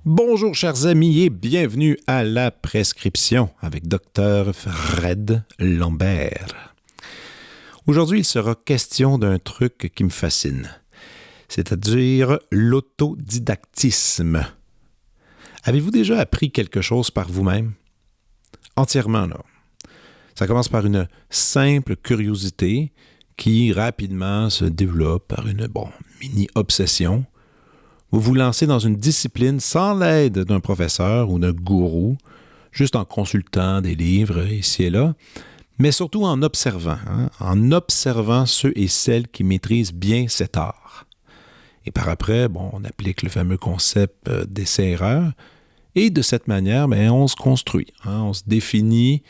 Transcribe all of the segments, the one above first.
Bonjour chers amis et bienvenue à La Prescription avec Dr Fred Lambert. Aujourd'hui, il sera question d'un truc qui me fascine, c'est-à-dire l'autodidactisme. Avez-vous déjà appris quelque chose par vous-même? Entièrement, là. Ça commence par une simple curiosité qui rapidement se développe par une mini-obsession. Vous vous lancez dans une discipline sans l'aide d'un professeur ou d'un gourou, juste en consultant des livres ici et là, mais surtout en observant, en observant ceux et celles qui maîtrisent bien cet art. Et par après, on applique le fameux concept d'essai-erreur, et de cette manière, on se construit, on se définit,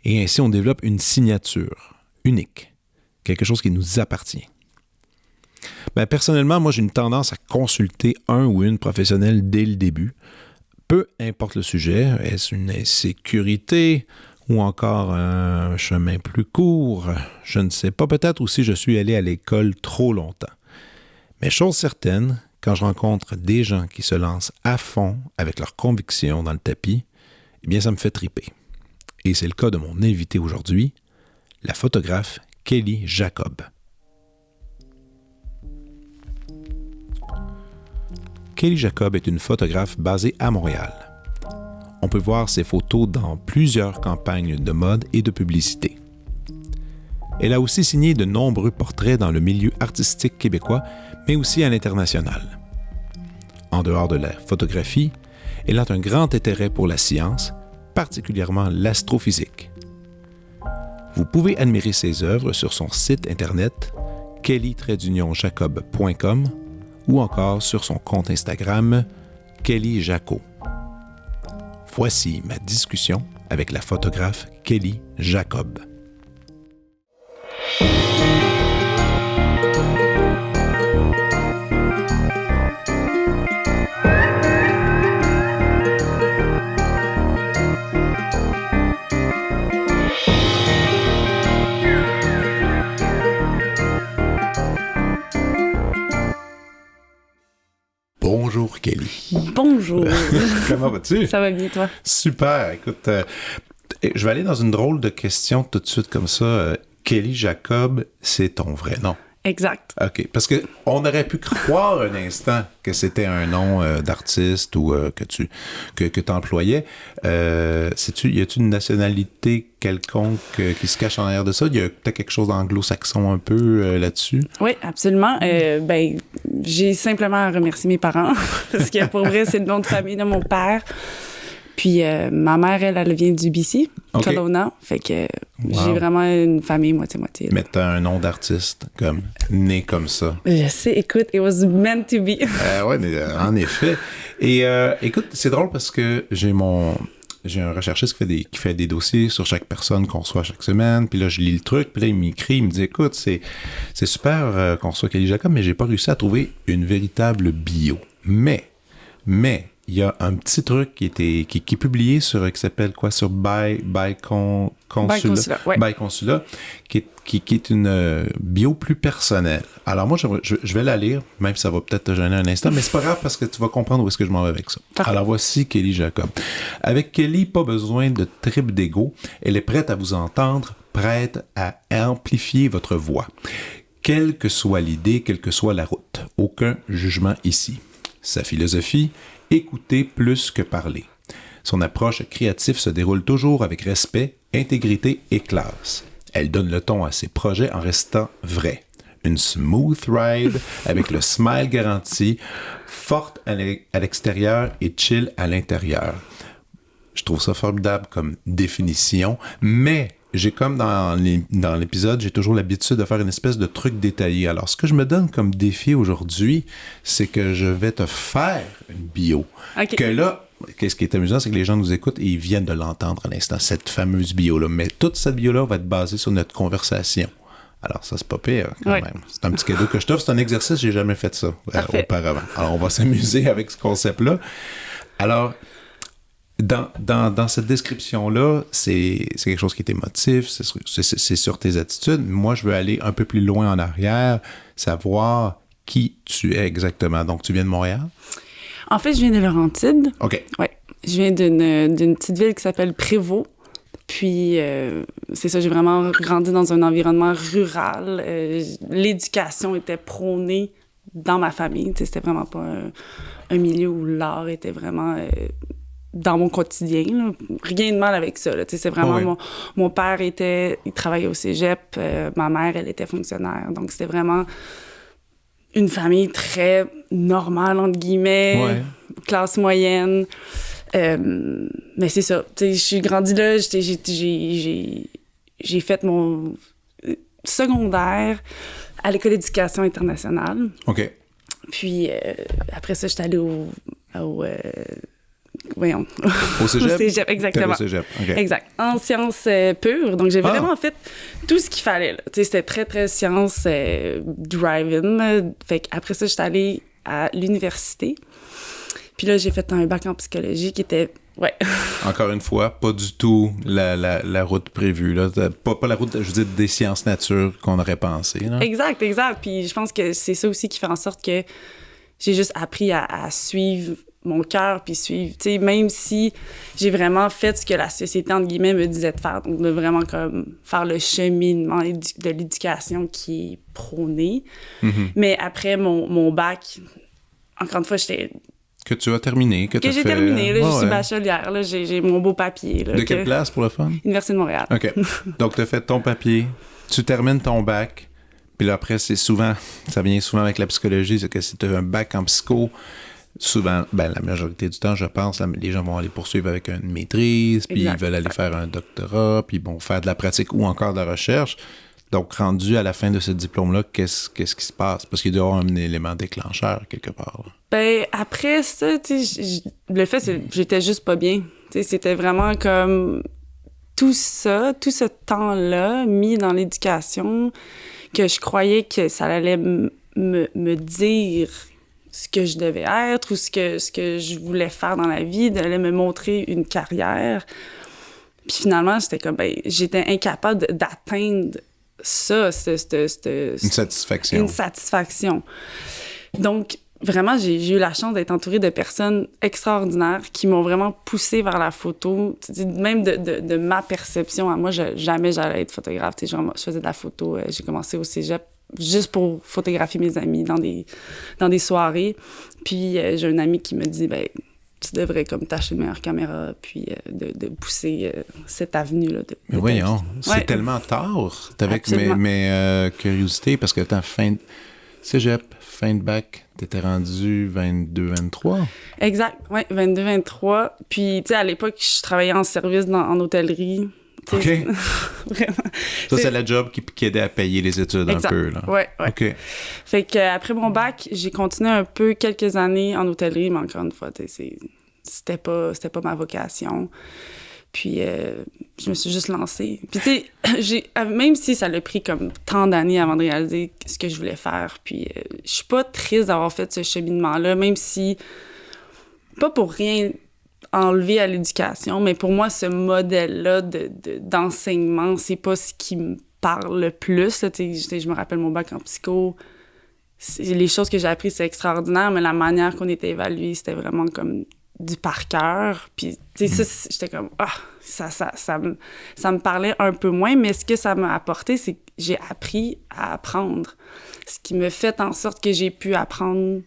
et ainsi on développe une signature unique, quelque chose qui nous appartient. Personnellement, moi, j'ai une tendance à consulter un ou une professionnelle dès le début. Peu importe le sujet, est-ce une insécurité ou encore un chemin plus court? Je ne sais pas, peut-être aussi je suis allé à l'école trop longtemps. Mais chose certaine, quand je rencontre des gens qui se lancent à fond avec leurs convictions dans le tapis, ça me fait triper. Et c'est le cas de mon invité aujourd'hui, la photographe Kelly Jacob. Kelly Jacob est une photographe basée à Montréal. On peut voir ses photos dans plusieurs campagnes de mode et de publicité. Elle a aussi signé de nombreux portraits dans le milieu artistique québécois, mais aussi à l'international. En dehors de la photographie, elle a un grand intérêt pour la science, particulièrement l'astrophysique. Vous pouvez admirer ses œuvres sur son site internet kelly-jacob.com ou encore sur son compte Instagram, Kelly Jaco. Voici ma discussion avec la photographe Kelly Jacob. Bonjour Kelly. Bonjour. Comment vas-tu? Ça va bien, toi? Super. Écoute, je vais aller dans une drôle de question tout de suite comme ça. Kelly Jacob, c'est ton vrai nom? Exact. OK. Parce qu'on aurait pu croire un instant que c'était un nom d'artiste ou que tu employais. Y a-t-il une nationalité quelconque qui se cache en arrière de ça? Il y a peut-être quelque chose d'anglo-saxon un peu là-dessus? Oui, absolument. J'ai simplement à remercier mes parents parce que pour vrai, c'est le nom de famille de mon père. Puis ma mère, elle vient du BC, Kelowna. Fait que j'ai vraiment une famille moitié-moitié. Mais t'as un nom d'artiste, comme né comme ça. Je sais, écoute, it was meant to be. Oui, mais en effet. Et écoute, c'est drôle parce que j'ai un recherchiste qui fait des dossiers sur chaque personne qu'on reçoit chaque semaine. Puis là, je lis le truc. Puis là, il m'écrit, il me dit, écoute, c'est super qu'on reçoit Kelly Jacob, mais j'ai pas réussi à trouver une véritable bio. Mais, il y a un petit truc qui est publié qui s'appelle quoi? Sur By Consulat. Ouais. By Consulat, qui est une bio plus personnelle. Alors moi, je vais la lire, même si ça va peut-être te gêner un instant, mais c'est pas grave parce que tu vas comprendre où est-ce que je m'en vais avec ça. Parfait. Alors voici Kelly Jacob. Avec Kelly, pas besoin de trip d'ego. Elle est prête à vous entendre, prête à amplifier votre voix. Quelle que soit l'idée, quelle que soit la route. Aucun jugement ici. Sa philosophie, écouter plus que parler. Son approche créative se déroule toujours avec respect, intégrité et classe. Elle donne le ton à ses projets en restant vraie. Une smooth ride avec le smile garanti, forte à l'extérieur et chill à l'intérieur. Je trouve ça formidable comme définition, mais j'ai comme dans l'épisode, j'ai toujours l'habitude de faire une espèce de truc détaillé. Alors, ce que je me donne comme défi aujourd'hui, c'est que je vais te faire une bio. Okay. Que là, ce qui est amusant, c'est que les gens nous écoutent et ils viennent de l'entendre à l'instant, cette fameuse bio-là. Mais toute cette bio-là va être basée sur notre conversation. Alors, ça, c'est pas pire, quand Ouais. même. C'est un petit cadeau que je t'offre. C'est un exercice, j'ai jamais fait ça auparavant. Alors, on va s'amuser avec ce concept-là. Alors, dans cette description-là, c'est quelque chose qui est émotif, c'est sur tes attitudes. Moi, je veux aller un peu plus loin en arrière, savoir qui tu es exactement. Donc, tu viens de Montréal? En fait, je viens de Laurentides. OK. Oui. Je viens d'une petite ville qui s'appelle Prévost. Puis, c'est ça, j'ai vraiment grandi dans un environnement rural. L'éducation était prônée dans ma famille. Tu sais, c'était vraiment pas un milieu où l'art était vraiment dans mon quotidien. Là. Rien de mal avec ça. Là. Tu sais, c'est vraiment... Mon père, il travaillait au cégep. Ma mère, elle était fonctionnaire. Donc, c'était vraiment une famille très normale, entre guillemets, classe moyenne. Mais c'est ça. Je suis grandie là, j'ai fait mon secondaire à l'École d'éducation internationale. OK. Puis après ça, j'étais allée au cégep? Au cégep, exactement. Au cégep, OK. Exact. En sciences pures. Donc, j'ai vraiment fait tout ce qu'il fallait. C'était très, très sciences drive-in. Fait qu'après ça, j'étais allée à l'université. Puis là, j'ai fait un bac en psychologie qui était... Ouais. Encore une fois, pas du tout la route prévue. Là. Pas la route, je veux dire, des sciences nature qu'on aurait pensé. Là. Exact. Puis je pense que c'est ça aussi qui fait en sorte que j'ai juste appris à suivre mon cœur, puis suivre... Tu sais, même si j'ai vraiment fait ce que la société, entre guillemets, me disait de faire. Donc, de vraiment comme faire le cheminement de l'éducation qui est prôné. Mm-hmm. Mais après mon bac, encore une fois, j'étais... Que tu as terminé, que j'ai terminé, là, je suis bachelière, là, j'ai mon beau papier. Là, de quelle place pour le fun? Université de Montréal. OK. Donc, tu as fait ton papier, tu termines ton bac, puis là, après, ça vient souvent avec la psychologie, c'est que si tu as un bac en psycho, souvent, la majorité du temps, je pense, les gens vont aller poursuivre avec une maîtrise, puis ils veulent aller faire un doctorat, puis ils vont faire de la pratique ou encore de la recherche. Donc, rendu à la fin de ce diplôme-là, qu'est-ce qui se passe? Parce qu'il doit y avoir un élément déclencheur quelque part. Là. Après ça, le fait, c'est que j'étais juste pas bien. C'était vraiment comme tout ce temps-là mis dans l'éducation, que je croyais que ça allait me dire ce que je devais être ou ce que je voulais faire dans la vie, d'aller me montrer une carrière. Puis finalement, j'étais comme, j'étais incapable d'atteindre ça, une satisfaction. Une satisfaction. Donc, vraiment, j'ai eu la chance d'être entourée de personnes extraordinaires qui m'ont vraiment poussée vers la photo. Même de ma perception à moi, jamais j'allais être photographe. Je faisais de la photo. J'ai commencé au cégep juste pour photographier mes amis dans des soirées. Puis, j'ai un ami qui me dit, tu devrais comme t'acheter une meilleure caméra, puis de pousser cette avenue-là. Mais voyons, c'est tellement tard. T'avais mes curiosités, parce que t'as fin de cégep, fin de bac, t'étais rendu 22-23. Exact, oui, 22-23. Puis, tu sais, à l'époque, je travaillais en service en hôtellerie. OK. Vraiment. Ça, c'est la job qui aidait à payer les études un peu, là. Oui. OK. Fait qu'après mon bac, j'ai continué un peu quelques années en hôtellerie, mais encore une fois, c'était pas ma vocation. Puis, je me suis juste lancée. Puis, tu sais, même si ça l'a pris comme tant d'années avant de réaliser ce que je voulais faire, puis je suis pas triste d'avoir fait ce cheminement-là, même si, pas pour rien enlever à l'éducation, mais pour moi, ce modèle-là d'enseignement, c'est pas ce qui me parle le plus. Là, je me rappelle mon bac en psycho. Les choses que j'ai apprises, c'est extraordinaire, mais la manière qu'on était évalué, c'était vraiment comme du par cœur. Puis, tu sais, ça, j'étais comme, ça me parlait un peu moins, mais ce que ça m'a apporté, c'est que j'ai appris à apprendre. Ce qui me fait en sorte que j'ai pu apprendre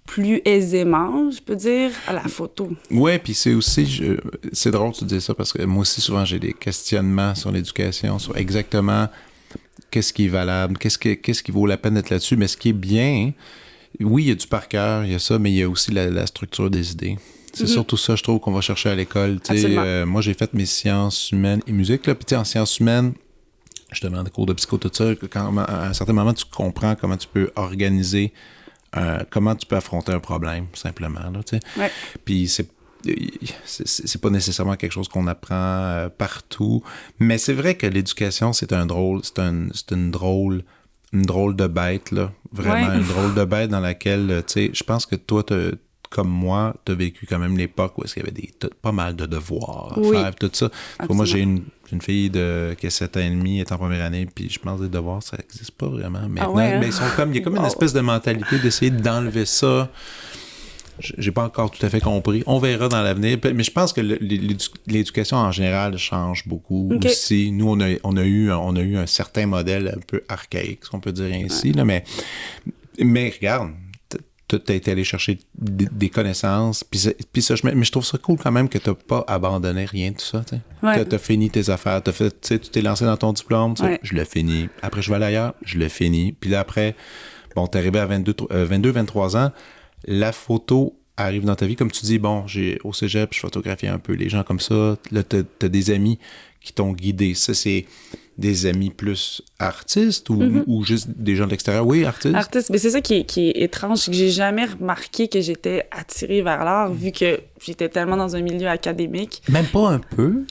plus aisément, je peux dire, à la photo. Ouais, puis c'est aussi, c'est drôle que tu dis ça, parce que moi aussi, souvent, j'ai des questionnements sur l'éducation, sur exactement qu'est-ce qui est valable, qu'est-ce qui vaut la peine d'être là-dessus, mais ce qui est bien, oui, il y a du par cœur, il y a ça, mais il y a aussi la structure des idées. C'est surtout ça, je trouve, qu'on va chercher à l'école. Moi, j'ai fait mes sciences humaines et musique, là, puis en sciences humaines, justement, des cours de psycho, tout ça, à un certain moment, tu comprends comment tu peux organiser comment tu peux affronter un problème, simplement. Là, ouais. Puis c'est pas nécessairement quelque chose qu'on apprend partout, mais c'est vrai que l'éducation, c'est une drôle de bête, là. Vraiment, une drôle de bête dans laquelle, tu sais, je pense que toi, comme moi, t'as vécu quand même l'époque où il y avait pas mal de devoirs à faire, tout ça. Moi, j'ai une fille qui a 7 ans et demi, est en première année, puis je pense que les devoirs, ça n'existe pas vraiment. Maintenant, mais il y a comme une espèce de mentalité d'essayer d'enlever ça. J'ai pas encore tout à fait compris. On verra dans l'avenir. Mais je pense que l'éducation en général change beaucoup aussi. Nous, on a eu un certain modèle un peu archaïque, si on peut dire ainsi. Là, mais regarde, tu as été allé chercher des connaissances. Mais je trouve ça cool quand même que tu n'as pas abandonné rien de tout ça. Tu as fini tes affaires. Tu t'es lancé dans ton diplôme. Je l'ai fini. Après, je vais aller ailleurs. Je l'ai fini. Puis là, après, bon, tu es arrivé à 23 ans. La photo arrive dans ta vie. Comme tu dis, bon, au cégep, je photographiais un peu les gens comme ça. Là, t'as des amis qui t'ont guidé. Ça, c'est des amis plus artistes ou juste des gens de l'extérieur? Oui, artistes. Artistes, mais c'est ça qui est étrange, c'est que j'ai jamais remarqué que j'étais attirée vers l'art, vu que j'étais tellement dans un milieu académique. Même pas un peu?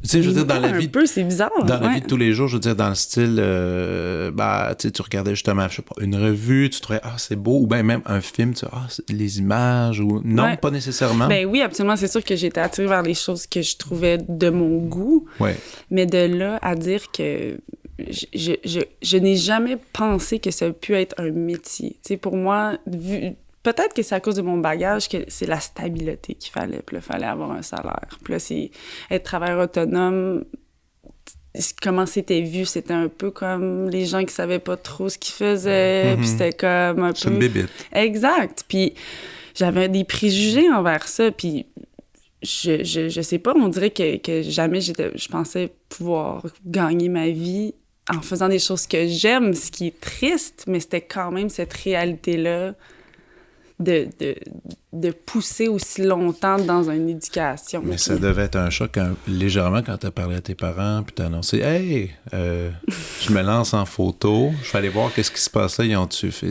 Tu sais, je veux dire, dans la vie... Un peu, c'est bizarre. Dans la vie de tous les jours, je veux dire, dans le style... tu regardais justement, je sais pas, une revue, tu trouvais, c'est beau, ou bien même un film, tu sais, les images, ou... Non, pas nécessairement. Ben oui, absolument, c'est sûr que j'étais attirée vers les choses que je trouvais de mon goût. Ouais. Mais de là à dire que... Je n'ai jamais pensé que ça pu être un métier. Tu sais, pour moi, peut-être que c'est à cause de mon bagage que c'est la stabilité qu'il fallait. Puis là, il fallait avoir un salaire. Puis là, c'est être travailleur autonome. Comment c'était vu, c'était un peu comme les gens qui savaient pas trop ce qu'ils faisaient. Puis c'était comme un peu... C'est une bébite. Exact. Puis j'avais des préjugés envers ça. Puis je sais pas, on dirait que jamais je pensais pouvoir gagner ma vie en faisant des choses que j'aime, ce qui est triste, mais c'était quand même cette réalité-là de pousser aussi longtemps dans une éducation. Mais ça devait être un choc légèrement quand tu as parlé à tes parents puis tu as annoncé « Hey, je me lance en photo, je vais aller voir qu'est-ce qui se passe là. »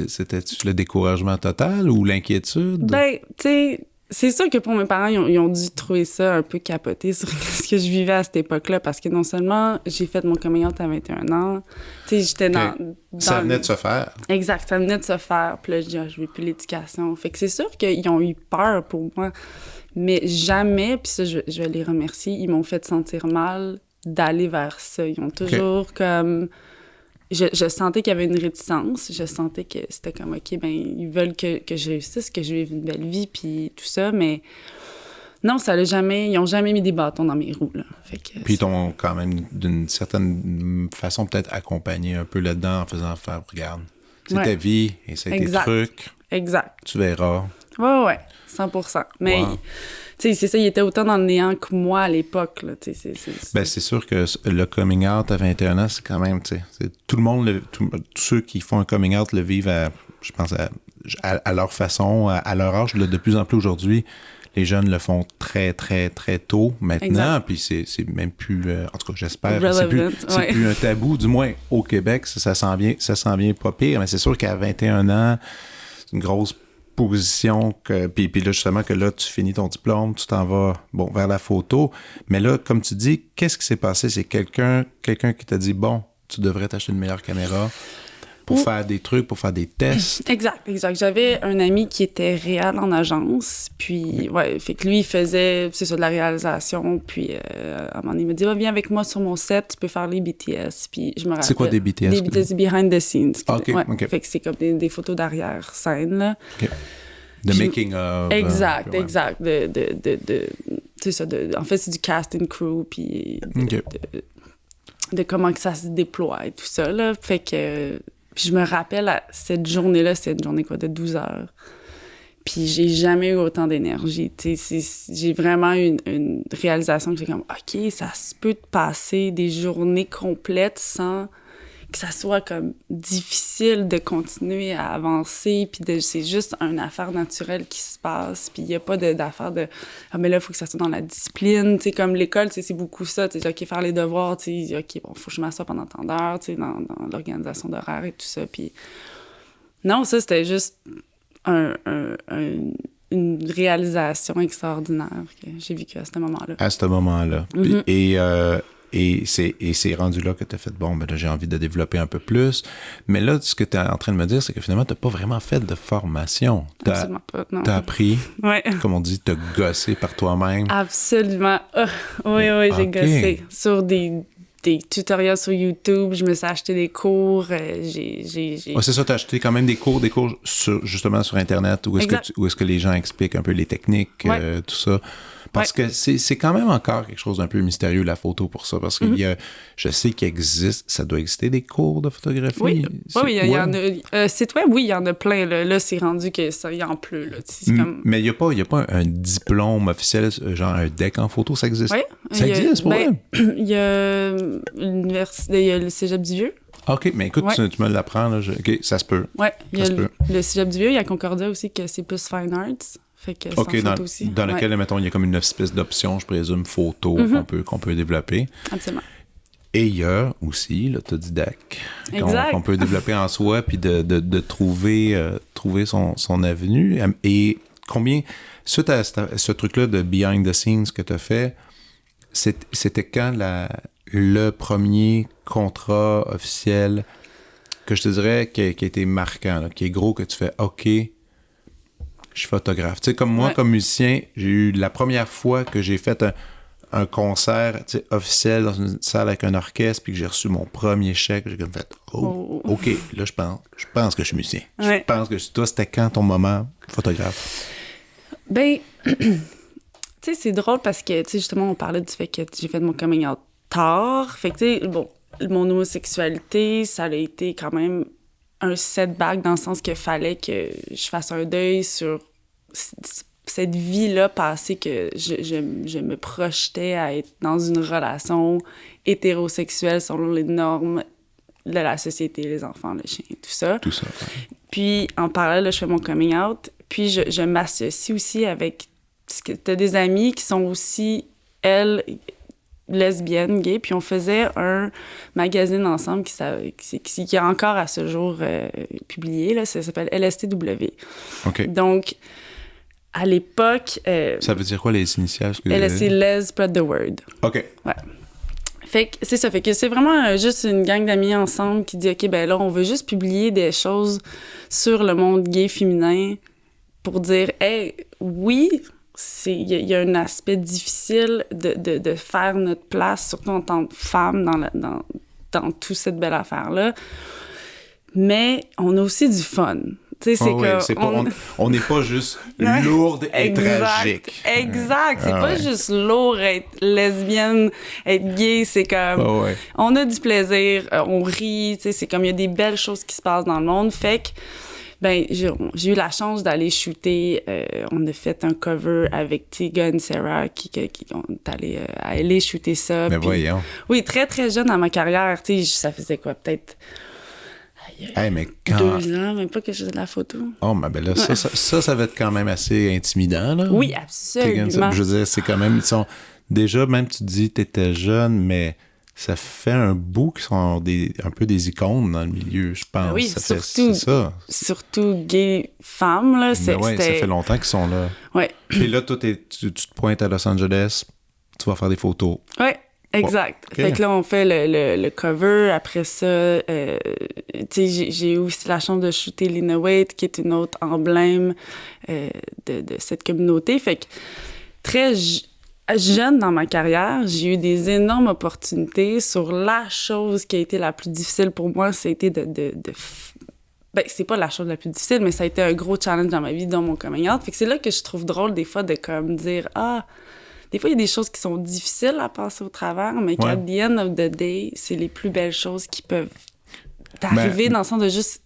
C'était-tu le découragement total ou l'inquiétude? Ben, tu sais... C'est sûr que pour mes parents, ils ont dû trouver ça un peu capoté sur ce que je vivais à cette époque-là, parce que non seulement j'ai fait mon coming out à 21 ans, tu sais, j'étais dans... Ça venait de se faire. Exact, ça venait de se faire, puis là, je dis, je veux plus l'éducation. Fait que c'est sûr qu'ils ont eu peur pour moi, mais jamais, puis ça, je vais les remercier, ils m'ont fait sentir mal d'aller vers ça. Ils ont toujours comme... Je sentais qu'il y avait une réticence. Je sentais que c'était comme, OK, ben ils veulent que je réussisse, que je vive une belle vie, puis tout ça, mais non, ils n'ont jamais mis des bâtons dans mes roues, là. Fait que, puis ils t'ont quand même, d'une certaine façon, peut-être accompagné un peu là-dedans en faisant faire, regarde, c'est ta vie, et c'est tes trucs. Exact. Tu verras. Ouais, 100%. Mais... Wow. Tu sais, c'est ça, il était autant dans le néant que moi à l'époque, là, tu sais, Ben, c'est sûr que le coming out à 21 ans, c'est quand même, tu sais, tout le monde, tous ceux qui font un coming out le vivent, je pense, à leur façon, à leur âge. De plus en plus aujourd'hui, les jeunes le font très, très, très tôt maintenant, puis c'est même plus, en tout cas, j'espère, c'est plus un tabou, du moins au Québec, ça s'en vient pas pire, mais c'est sûr qu'à 21 ans, c'est une grosse position puis là justement que là tu finis ton diplôme, tu t'en vas vers la photo, mais là comme tu dis, qu'est-ce qui s'est passé? C'est quelqu'un qui t'a dit bon, tu devrais t'acheter une meilleure caméra pour faire des trucs, pour faire des tests. Exact. J'avais un ami qui était réal en agence, puis fait que lui il faisait de la réalisation, puis à un moment donné, il me dit viens avec moi sur mon set, tu peux faire les BTS, puis je me rappelle. C'est quoi des BTS? Des BTS behind the scenes. OK. Fait que c'est comme des photos d'arrière scène là. OK. The making of. Exact. C'est ça, en fait c'est du casting crew, puis de comment que ça se déploie et tout ça là. Fait que puis je me rappelle, cette journée-là, c'était une journée de 12 heures. Puis j'ai jamais eu autant d'énergie. J'ai vraiment eu une réalisation que j'ai comme, OK, ça se peut de passer des journées complètes sans que ça soit comme difficile de continuer à avancer. Puis c'est juste une affaire naturelle qui se passe. Puis il n'y a pas d'affaire de mais là, il faut que ça soit dans la discipline. T'sais, comme l'école, c'est beaucoup ça. OK, faire les devoirs, OK, bon, il faut que je m'assoie pendant tant d'heures, dans l'organisation d'horaire et tout ça. Puis non, ça, c'était juste une une réalisation extraordinaire que j'ai vécue à ce moment-là. À ce moment-là. Et c'est rendu là que tu as fait, bon, ben là, j'ai envie de développer un peu plus. Mais là, ce que tu es en train de me dire, c'est que finalement, tu n'as pas vraiment fait de formation. Absolument pas, non. Tu as appris, Ouais. comme on dit, te gosser par toi-même. Absolument. Oui, j'ai gossé sur des tutoriels sur YouTube. Je me suis acheté des cours. Ouais, c'est ça, tu as acheté quand même des cours justement sur Internet où est-ce que les gens expliquent un peu les techniques, tout ça. Parce que c'est quand même encore quelque chose d'un peu mystérieux, la photo, pour ça. Parce qu'il y a, je sais qu'il existe, ça doit exister des cours de photographie. Oui, il y en a. Site web, oui, il y en a plein. Là c'est rendu que ça y en pleut. Là. Mais il n'y a pas un diplôme officiel, genre un DEC en photo, ça existe? Oui. Ça existe, pour vrai? Il y a l'université, il y a le Cégep du Vieux. OK, mais écoute, tu me l'apprends. Là, OK, ça se peut. Oui, il y a le Cégep du Vieux, il y a Concordia aussi, que c'est plus Fine Arts. Fait que OK, dans lequel, mettons, il y a comme une espèce d'option, je présume, photo qu'on peut développer. Absolument. Et il y a aussi l'autodidacte qu'on peut développer en soi, puis de trouver son avenue. Et combien, suite à ce truc-là de behind the scenes que tu as fait, c'était quand le premier contrat officiel que je te dirais qui a été marquant, là, qui est gros, que tu fais « OK, je suis photographe. » Tu sais, comme moi, comme musicien, j'ai eu la première fois que j'ai fait un concert officiel dans une salle avec un orchestre, puis que j'ai reçu mon premier chèque, j'ai comme fait « OK, là, je pense que je suis musicien. Je pense que toi, c'était quand ton moment photographe? » Ben, tu sais, c'est drôle parce que, tu sais, justement, on parlait du fait que j'ai fait mon coming out tard. Fait que, tu sais, bon, mon homosexualité, ça a été quand même un setback dans le sens qu'il fallait que je fasse un deuil sur cette vie-là passée que je me projetais à être dans une relation hétérosexuelle selon les normes de la société, les enfants, le chien, tout ça. Tout ça. Ouais. Puis, en parallèle, là, je fais mon coming out. Puis, je m'associe aussi avec... Parce que t'as des amis qui sont aussi, elles, lesbiennes, gays. Puis, on faisait un magazine ensemble qui est encore à ce jour publié. Là, ça s'appelle LSTW. OK. Donc, à l'époque... ça veut dire quoi, les initiales? LST, Les Spread the Word. OK. Ouais. Fait que c'est ça. Fait que c'est vraiment juste une gang d'amis ensemble qui dit « OK, ben là, on veut juste publier des choses sur le monde gay féminin pour dire « Hey, oui, il y a un aspect difficile de faire notre place, surtout en tant que femme dans toute cette belle affaire-là. Mais on a aussi du fun. » Tu sais, on n'est pas juste lourde et tragique. Exact. C'est pas juste lourd être lesbienne, être gay. C'est comme... On a du plaisir, on rit. Tu sais, c'est comme il y a des belles choses qui se passent dans le monde. Fait que, ben, j'ai eu la chance d'aller shooter. On a fait un cover avec Tiga et Sarah qui on est allé à LA shooter ça. Mais voyons. Oui, très, très jeune dans ma carrière. Tu sais, ça faisait quoi, peut-être... mais quand... 2 ans, même pas que je faisais de la photo. Oh, mais ben là, ça va être quand même assez intimidant, là. Oui, absolument. Je veux dire, c'est quand même... Déjà, même tu dis que t'étais jeune, mais ça fait un bout qu'ils sont un peu des icônes dans le milieu, je pense. Oui, surtout gay femmes, là. Ça fait longtemps qu'ils sont là. Ouais. Puis là, toi, tu te pointes à Los Angeles, tu vas faire des photos. Oui. Exact. Okay. Fait que là, on fait le cover. Après ça, tu sais, j'ai eu aussi la chance de shooter Lena Waite, qui est une autre emblème de cette communauté. Fait que très jeune dans ma carrière, j'ai eu des énormes opportunités sur la chose qui a été la plus difficile pour moi, c'était ben, c'est pas la chose la plus difficile, mais ça a été un gros challenge dans ma vie, dans mon coming out. Fait que c'est là que je trouve drôle des fois de comme dire « Ah, des fois, il y a des choses qui sont difficiles à passer au travers, mais qu'à the end of the day, c'est les plus belles choses qui peuvent t'arriver dans le sens de juste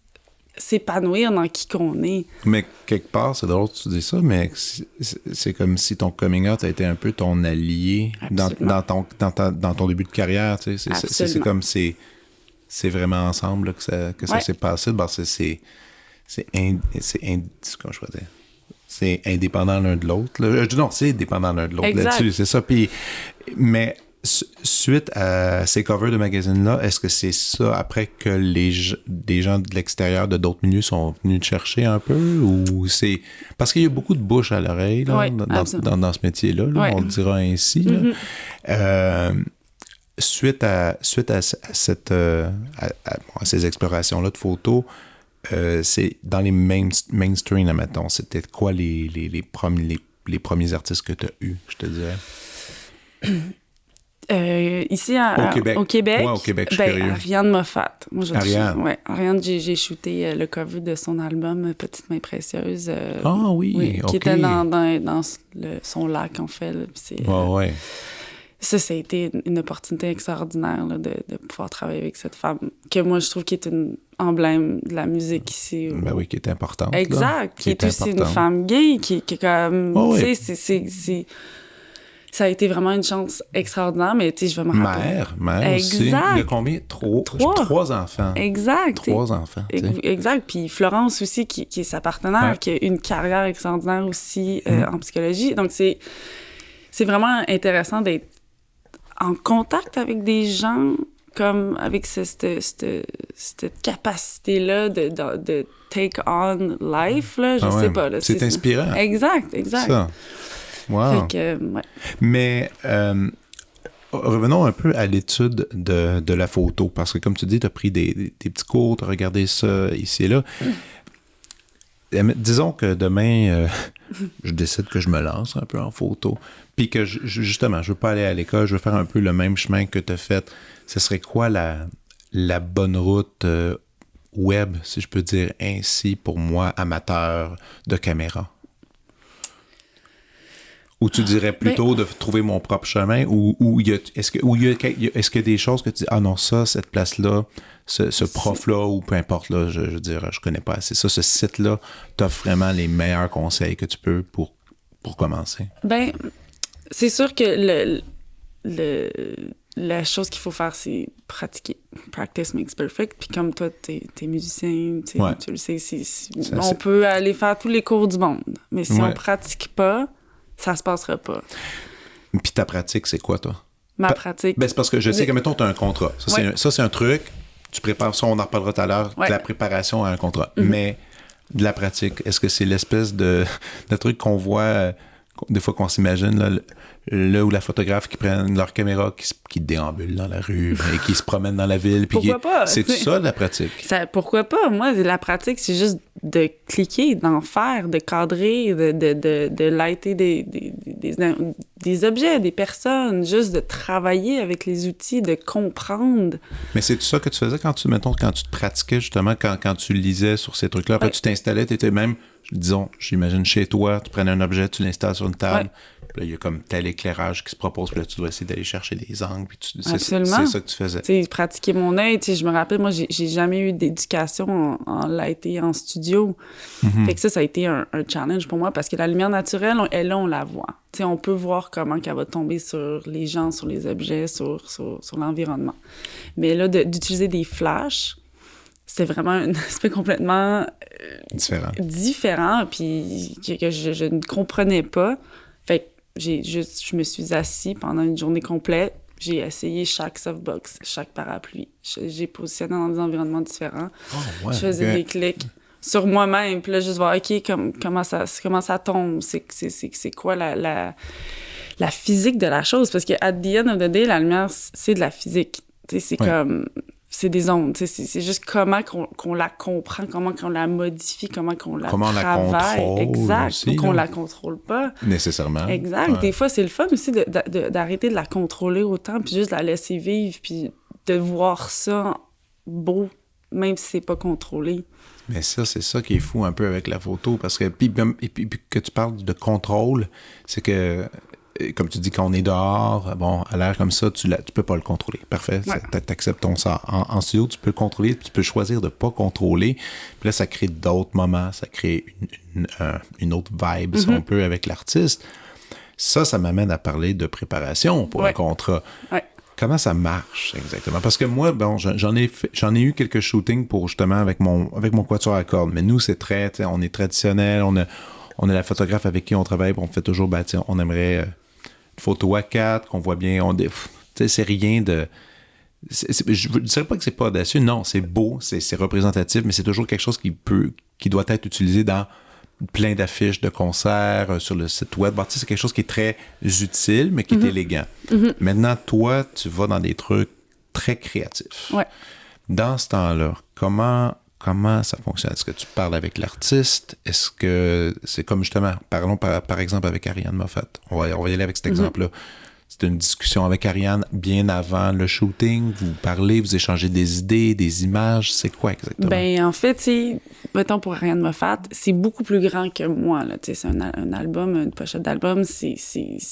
s'épanouir dans qui qu'on est. » Mais quelque part, c'est drôle que tu dis ça, mais c'est comme si ton coming out a été un peu ton allié dans ton début de carrière. Tu sais. C'est comme c'est vraiment ensemble là, que ça s'est passé. Bon, c'est comment je pourrais dire? C'est indépendant l'un de l'autre. Non, c'est dépendant l'un de l'autre là-dessus, c'est ça. Puis, mais suite à ces covers de magazines-là, est-ce que c'est ça après que des gens de l'extérieur, de d'autres milieux sont venus te chercher un peu? Ou c'est... Parce qu'il y a beaucoup de bouche à l'oreille là, Oui, dans ce métier-là, là, oui. on le dira ainsi. Là. Suite à ces explorations-là de photos, c'est dans les mainstream, admettons, c'était quoi les premiers artistes que tu as eus, je te dirais? Ici, au Québec. Au Québec, ouais, au Québec, je suis curieux. Ariane Moffat. Moi, Ariane. Ouais, Ariane, j'ai shooté le cover de son album Petite Main Précieuse. Oui, qui était dans son lac, en fait. Là, ouais. Ça a été une opportunité extraordinaire là, de pouvoir travailler avec cette femme, que moi, je trouve qui est une emblème de la musique ici. Ben oui, qui est importante. Exact. Là, qui est aussi une femme gay, qui est comme... tu sais, ça a été vraiment une chance extraordinaire, mais tu sais, je vais me rappeler. Mère aussi. Il y a combien? Trois enfants. Exact. 3 enfants. Exact. Puis Florence aussi, qui est sa partenaire, qui a une carrière extraordinaire aussi en psychologie. Donc, c'est vraiment intéressant d'être en contact avec des gens comme avec cette capacité-là de take on life, là, je sais pas. Là, c'est inspirant. Exact. Ça. Wow. Fait que, ouais. Mais revenons un peu à l'étude de la photo, parce que comme tu dis, tu as pris des petits cours, tu as regardé ça ici et là. Disons que demain, je décide que je me lance un peu en photo, puis que justement, je veux pas aller à l'école, je veux faire un peu le même chemin que tu as fait. Ce serait quoi la bonne route web, si je peux dire ainsi, pour moi, amateur de caméra? Ou tu dirais plutôt de trouver mon propre chemin, est-ce qu'il y a des choses que tu dis, ah non, ça, cette place-là, ce prof-là, ou peu importe, là, je veux dire, je connais pas assez ça, ce site-là t'offre vraiment les meilleurs conseils que tu peux pour commencer? Ben, c'est sûr que la chose qu'il faut faire, c'est pratiquer. Practice makes perfect. Puis comme toi, t'es musicien, tu le sais, on peut aller faire tous les cours du monde. Mais si on pratique pas, ça se passera pas. Puis ta pratique, c'est quoi, toi? Ma pratique? Ben, c'est parce que je sais que, mettons, tu as un contrat. Ça, c'est un truc. Tu prépares ça, on en reparlera tout à l'heure, de la préparation à un contrat. Mais de la pratique, est-ce que c'est l'espèce de truc qu'on voit, des fois qu'on s'imagine, là où la photographe qui prennent leur caméra, qui déambule dans la rue et qui se promène dans la ville. Pourquoi pas? C'est ça, la pratique? Pourquoi pas? Moi, la pratique, c'est juste de cliquer, d'en faire, de cadrer, de lighter des objets, des personnes, juste de travailler avec les outils, de comprendre. Mais c'est ça que tu faisais quand tu te pratiquais, justement, quand tu lisais sur ces trucs-là. Après, tu t'installais, tu étais même, disons, j'imagine chez toi, tu prenais un objet, tu l'installes sur une table. Puis là, il y a comme tel éclairage qui se propose, puis là, tu dois essayer d'aller chercher des angles, puis c'est ça que tu faisais. Tu sais, pratiquer mon œil, tu sais, je me rappelle, moi, j'ai jamais eu d'éducation en lighting en studio. Fait que ça a été un challenge pour moi, parce que la lumière naturelle, elle, on la voit. Tu sais, on peut voir comment qu'elle va tomber sur les gens, sur les objets, sur l'environnement. Mais là, d'utiliser des flashs, c'était vraiment un aspect complètement différent, puis que je ne comprenais pas. Fait que je me suis assis pendant une journée complète. J'ai essayé chaque softbox, chaque parapluie. J'ai positionné dans des environnements différents. Je faisais des clics sur moi-même. Puis là, juste voir, OK, comment ça tombe. C'est quoi la physique de la chose? Parce que at the end of the day, la lumière, c'est de la physique. C'est comme... C'est des ondes. C'est juste comment qu'on la comprend, comment qu'on la modifie, comment qu'on la travaille. On la contrôle. Exact. Aussi, qu'on la contrôle pas. Nécessairement. Exact. Ouais. Des fois, c'est le fun aussi d'arrêter de la contrôler autant, puis juste la laisser vivre, puis de voir ça beau, même si c'est pas contrôlé. Mais ça, c'est ça qui est fou un peu avec la photo, parce que puis que tu parles de contrôle, c'est que comme tu dis, quand on est dehors, bon, à l'air comme ça, tu peux pas le contrôler. Parfait, t'acceptes ton sort. En studio, tu peux le contrôler, tu peux choisir de pas contrôler. Puis là, ça crée d'autres moments, ça crée une autre vibe, si on peut, avec l'artiste. Ça m'amène à parler de préparation pour un contrat. Ouais. Comment ça marche exactement? Parce que moi, bon, j'en ai eu quelques shootings pour justement avec mon quatuor à cordes. Mais nous, c'est on est traditionnel, on a la photographe avec qui on travaille, on fait toujours, on aimerait une photo à 4, qu'on voit bien, Tu sais, c'est rien de... je ne dirais pas que c'est pas audacieux, non, c'est beau, c'est représentatif, mais c'est toujours quelque chose qui doit être utilisé dans plein d'affiches de concerts, sur le site web. Bon, tu sais, c'est quelque chose qui est très utile, mais qui est élégant. Maintenant, toi, tu vas dans des trucs très créatifs. Ouais. Dans ce temps-là, comment ça fonctionne? Est-ce que tu parles avec l'artiste? Est-ce que c'est comme justement, parlons par exemple avec Ariane Moffat. On va y aller avec cet exemple-là. C'est une discussion avec Ariane bien avant le shooting. Vous parlez, vous échangez des idées, des images. C'est quoi exactement? Ben en fait, c'est mettons pour Ariane Moffat, c'est beaucoup plus grand que moi. Là. C'est un album, une pochette d'album. C'est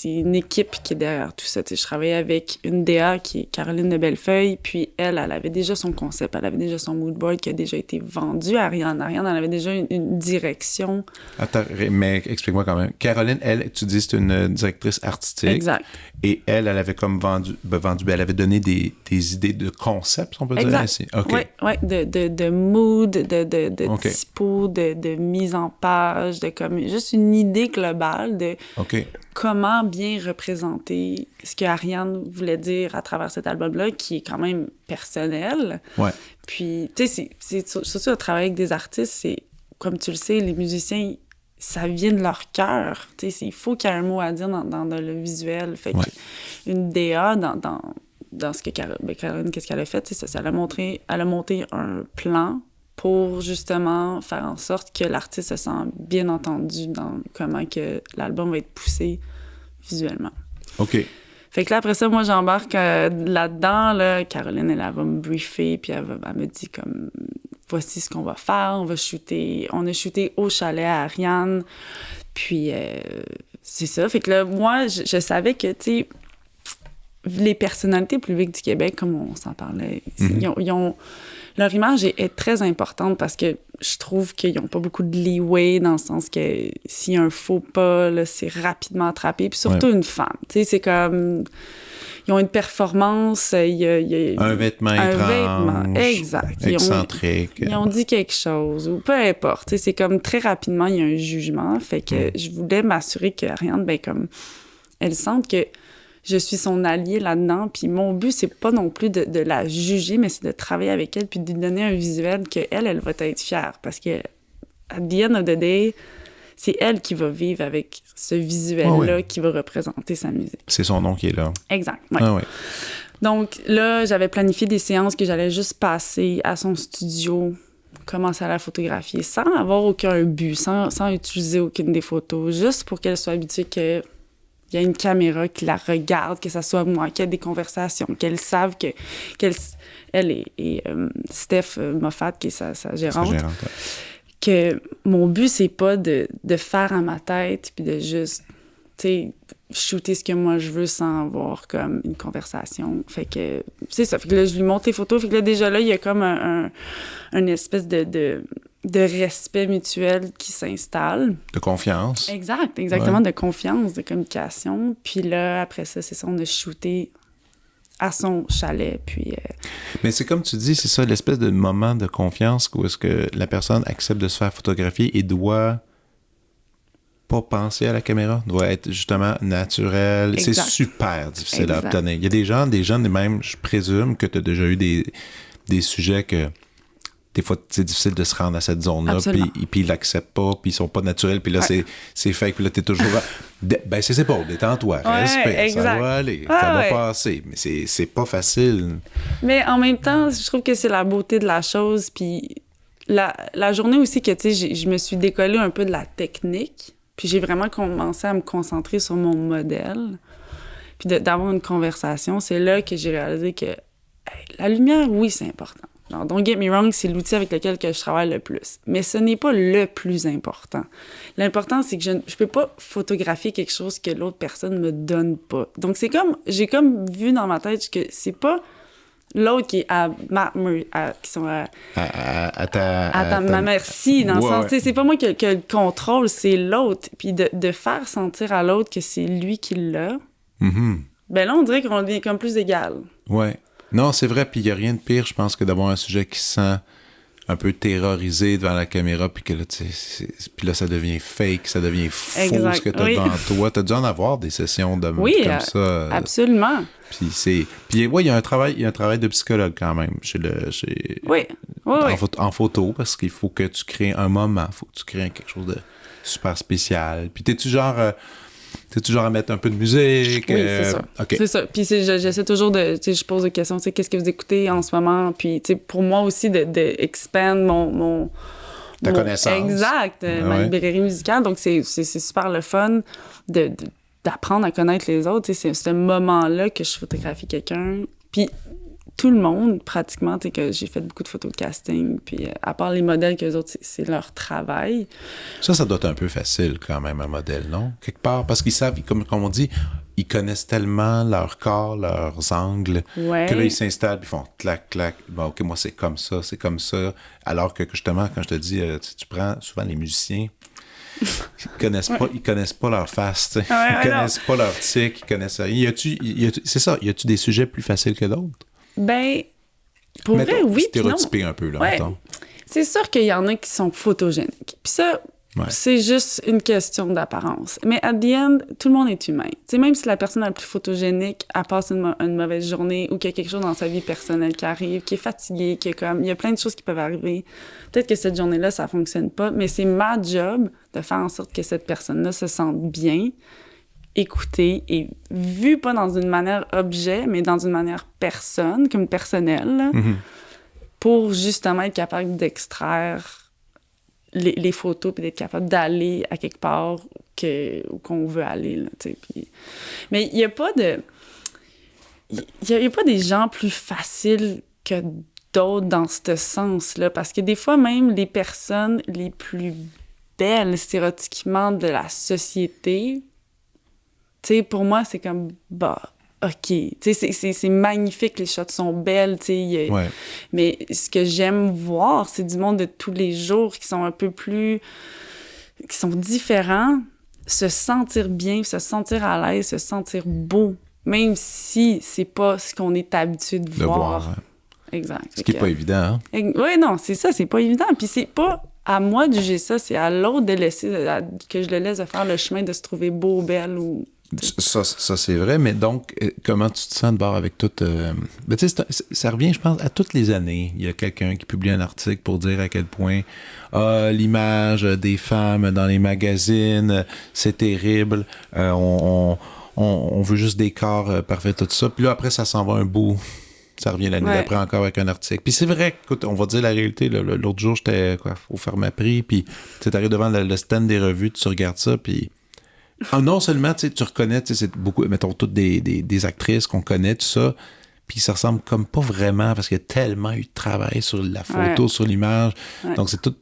une équipe qui est derrière tout ça. Je travaillais avec une DA qui est Caroline de Bellefeuille. Puis elle avait déjà son concept. Elle avait déjà son mood board qui a déjà été vendu à Ariane. Ariane, elle avait déjà une direction. Attends, mais explique-moi quand même. Caroline, elle, tu dis c'est une directrice artistique. Exact. Et elle avait comme vendu, elle avait donné des idées de concept, on peut dire ainsi. Okay. Oui, de mood, de okay. typo, de mise en page, de comme juste une idée globale de comment bien représenter ce que Ariane voulait dire à travers cet album-là, qui est quand même personnel. Ouais. Puis, tu sais, c'est surtout le travail avec des artistes, c'est, comme tu le sais, les musiciens, ça vient de leur cœur. Il faut qu'il y ait un mot à dire dans le visuel. Fait qu'une DA, dans ce que Caroline, qu'est-ce qu'elle a fait? Elle a monté un plan pour justement faire en sorte que l'artiste se sent bien entendu dans comment que l'album va être poussé visuellement. OK. Fait que là, après ça, moi, j'embarque là-dedans. Là, Caroline, elle va me briefer, puis elle me dit comme... Voici ce qu'on va faire, on a shooté au chalet à Ariane, puis c'est ça. Fait que là, moi, je savais que, tu sais, les personnalités publiques du Québec, comme on s'en parlait, ils ont leur image est très importante parce que je trouve qu'ils n'ont pas beaucoup de leeway dans le sens que s'il y a un faux pas, là, c'est rapidement attrapé, puis surtout une femme, tu sais, c'est comme... Ils ont une performance, il y a un vêtement étrange, exact. Excentrique. Ils ont dit quelque chose, ou peu importe. C'est comme très rapidement, il y a un jugement. Fait que je voulais m'assurer qu'Ariane, ben comme, elle sente que je suis son allié là-dedans. Puis mon but, c'est pas non plus de la juger, mais c'est de travailler avec elle puis de lui donner un visuel qu'elle va être fière. Parce que, at the end of the day, c'est elle qui va vivre avec ce visuel-là qui va représenter sa musique. C'est son nom qui est là. Exact, oui. Ah, ouais. Donc là, j'avais planifié des séances que j'allais juste passer à son studio, commencer à la photographier sans avoir aucun but, sans utiliser aucune des photos, juste pour qu'elle soit habituée qu'il y a une caméra qui la regarde, que ça soit moi, qu'il y a des conversations, qu'elle savent elle et Steph Moffat, qui est sa gérante, que mon but, c'est pas de faire à ma tête puis de juste, tu sais, shooter ce que moi je veux sans avoir comme une conversation. Fait que c'est ça. Fait que là, je lui montre les photos. Fait que là, déjà là, il y a comme une espèce de respect mutuel qui s'installe. De confiance. Exactement, de confiance, de communication. Puis là, après ça, c'est ça, on a shooté à son chalet, puis... Mais c'est comme tu dis, c'est ça, l'espèce de moment de confiance où est-ce que la personne accepte de se faire photographier et doit pas penser à la caméra, doit être justement naturel. Exact. C'est super difficile à obtenir. Il y a des gens, et même, je présume que tu as déjà eu des sujets que des fois, c'est difficile de se rendre à cette zone-là, puis ils l'acceptent pas, puis ils sont pas naturels, puis là, c'est fake, puis là, t'es toujours... ben, c'est pas, détends-toi, respect, ça va aller, ça va passer, mais c'est pas facile. Mais en même temps, je trouve que c'est la beauté de la chose, puis la journée aussi que, tu sais, je me suis décollée un peu de la technique, puis j'ai vraiment commencé à me concentrer sur mon modèle, puis d'avoir une conversation, c'est là que j'ai réalisé que la lumière, oui, c'est important. Alors, don't get me wrong, c'est l'outil avec lequel que je travaille le plus. Mais ce n'est pas le plus important. L'important, c'est que je peux pas photographier quelque chose que l'autre personne me donne pas. Donc, j'ai comme vu dans ma tête que c'est pas l'autre qui est à ma merci, dans le sens, c'est pas moi qui ai le contrôle, c'est l'autre. Puis de faire sentir à l'autre que c'est lui qui l'a, ben là, on dirait qu'on devient comme plus égal. Ouais. Non, c'est vrai, puis il n'y a rien de pire, je pense, que d'avoir un sujet qui sent un peu terrorisé devant la caméra, puis que là, puis là, ça devient fake, ça devient faux ce que tu as devant toi. Tu as dû en avoir des sessions comme ça. Absolument. Puis ouais, il y a un travail de psychologue quand même en photo, parce qu'il faut que tu crées un moment, il faut que tu crées quelque chose de super spécial. Puis t'es-tu genre à mettre un peu de musique? Oui, c'est ça. Okay. C'est ça. Puis j'essaie toujours je pose des questions, qu'est-ce que vous écoutez en ce moment? Puis pour moi aussi, de expand mon ta connaissance. Exact, ma librairie musicale. Donc, c'est super le fun d'apprendre à connaître les autres. C'est ce moment-là que je photographie quelqu'un. Puis tout le monde, pratiquement, que j'ai fait beaucoup de photos de casting, puis à part les modèles qu'eux autres, c'est leur travail. Ça doit être un peu facile quand même, un modèle, non? Quelque part, parce qu'ils savent, comme on dit, ils connaissent tellement leur corps, leurs angles, que là, ils s'installent, puis ils font clac, clac. Bon, OK, moi, c'est comme ça. Alors que, justement, quand je te dis, tu prends souvent les musiciens, ils connaissent pas leur face, tu sais. Ils connaissent pas leur tic, ils connaissent rien. C'est ça, y a-tu des sujets plus faciles que d'autres? Ben, pour vrai, oui. Stéréotypé un peu, là, mettons. C'est sûr qu'il y en a qui sont photogéniques. Puis ça, c'est juste une question d'apparence. Mais at the end, tout le monde est humain. T'sais, même si la personne la plus photogénique, elle passe une mauvaise journée ou qu'il y a quelque chose dans sa vie personnelle qui arrive, qui est fatiguée, il y a plein de choses qui peuvent arriver. Peut-être que cette journée-là, ça fonctionne pas, mais c'est ma job de faire en sorte que cette personne-là se sente bien, écoutée et vue pas dans une manière objet, mais dans une manière personne, comme personnelle, pour justement être capable d'extraire les photos puis d'être capable d'aller à quelque part qu'on veut aller. Là, puis... Mais il n'y a pas de... Il y a pas des gens plus faciles que d'autres dans ce sens-là, parce que des fois, même les personnes les plus belles, stéréotypiquement, de la société... Tu sais, pour moi, c'est comme, OK. Tu sais, c'est magnifique, les shots sont belles, tu sais. Mais ce que j'aime voir, c'est du monde de tous les jours qui sont un peu plus... qui sont différents, se sentir bien, se sentir à l'aise, se sentir beau, même si c'est pas ce qu'on est habitué de voir. Exact. Ce qui est pas évident, hein? Oui, non, c'est ça, c'est pas évident. Puis c'est pas à moi de juger ça, c'est à l'autre de laisser... que je le laisse de faire le chemin de se trouver beau, belle ou... Ça c'est vrai, mais donc, comment tu te sens de bord avec tout... Ben, tu sais, ça revient, je pense, à toutes les années. Il y a quelqu'un qui publie un article pour dire à quel point l'image des femmes dans les magazines, c'est terrible, on veut juste des corps parfaits, tout ça. Puis là, après, ça s'en va un bout. Ça revient l'année d'après encore avec un article. Puis c'est vrai, écoute, on va dire la réalité. L'autre jour, j'étais au Pharmaprix, puis tu arrives devant le stand des revues, tu regardes ça, puis... non seulement tu reconnais, c'est beaucoup, mettons, toutes des actrices qu'on connaît, tout ça, puis ça ressemble comme pas vraiment, parce qu'il y a tellement eu de travail sur la photo, sur l'image. Donc c'est tout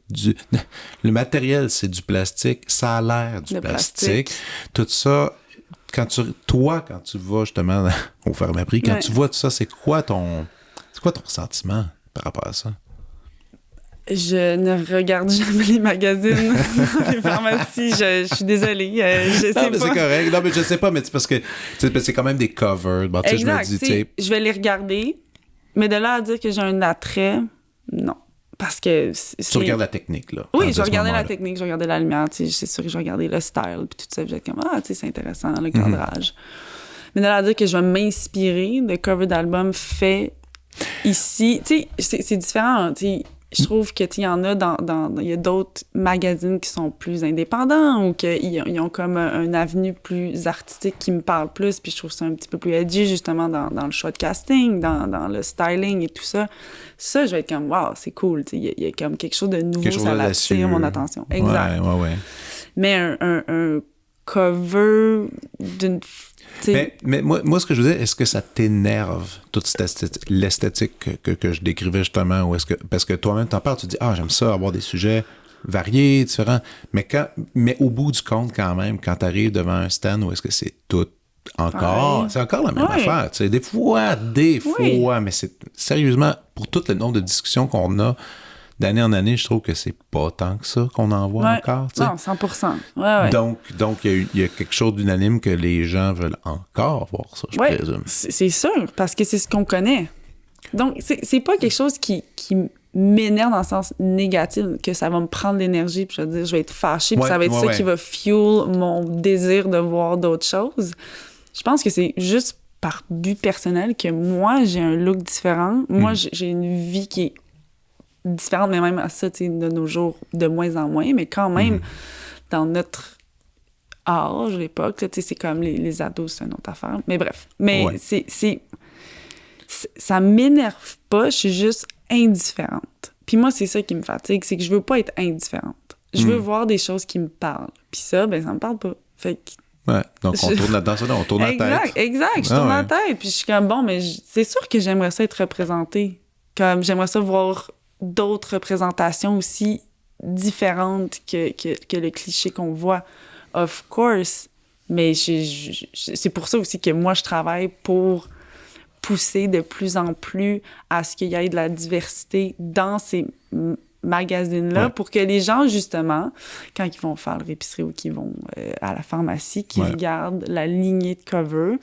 le matériel, c'est du plastique, ça a l'air du plastique. Tout ça, quand tu vas justement au Pharmaprix, quand tu vois tout ça, c'est quoi ton sentiment par rapport à ça? Je ne regarde jamais les magazines dans les pharmacies. Je suis désolée. Je sais pas. C'est correct. Non, mais je sais pas, mais c'est parce que c'est quand même des covers. Bon, exact. Je me dis, je vais les regarder, mais de là à dire que j'ai un attrait, non. Parce que tu regardes la technique, là. Oui, je regardais la technique, je regardais la lumière. C'est sûr que je regardais le style, puis tout ça. J'étais comme, c'est intéressant, le cadrage. Mais de là à dire que je vais m'inspirer de covers d'albums faits ici, tu sais, c'est différent. Tu sais, je trouve que il y en a il y a d'autres magazines qui sont plus indépendants ou qu'ils ont comme un avenue plus artistique qui me parle plus, puis je trouve ça un petit peu plus edgy justement dans le choix de casting, dans le styling et tout ça. Ça, je vais être comme wow, c'est cool, il y a comme quelque chose de nouveau, ça attire mon attention. Exact. Ouais. Mais un cover d'une... Mais moi, ce que je veux dire, est-ce que ça t'énerve, toute l'esthétique que je décrivais justement, ou parce que toi-même t'en parles, tu dis, j'aime ça, avoir des sujets variés, différents, mais au bout du compte, quand même, quand t'arrives devant un stand, où est-ce que c'est tout encore, c'est encore la même affaire, tu sais, des fois, mais c'est sérieusement, pour tout le nombre de discussions qu'on a, d'année en année, je trouve que c'est pas tant que ça qu'on en voit encore. T'sais. Non, 100%. Ouais. Donc il y a quelque chose d'unanime que les gens veulent encore voir ça, je présume. C'est sûr, parce que c'est ce qu'on connaît. Donc, c'est pas quelque chose qui m'énerve dans le sens négatif, que ça va me prendre l'énergie, puis je vais être fâchée, puis ça va être ça qui va fuel mon désir de voir d'autres choses. Je pense que c'est juste par but personnel que moi, j'ai un look différent. Moi, j'ai une vie qui est différente, mais même à ça, tu sais, de nos jours, de moins en moins, mais quand même, dans notre âge, l'époque, tu sais, c'est comme les ados, c'est une autre affaire. Mais bref. Mais ça m'énerve pas, je suis juste indifférente. Puis moi, c'est ça qui me fatigue, c'est que je veux pas être indifférente. Je veux voir des choses qui me parlent. Puis ça, ben ça me parle pas. Fait que... Ouais, donc on tourne là-dedans, on tourne la tête. Exact, je tourne la tête. Puis je suis comme, bon, mais c'est sûr que j'aimerais ça être représentée. Comme, j'aimerais ça voir d'autres représentations aussi différentes que le cliché qu'on voit. Of course. Mais c'est pour ça aussi que moi, je travaille pour pousser de plus en plus à ce qu'il y ait de la diversité dans ces magazines-là pour que les gens, justement, quand ils vont faire l'épicerie ou qu'ils vont à la pharmacie, qu'ils regardent la lignée de cover.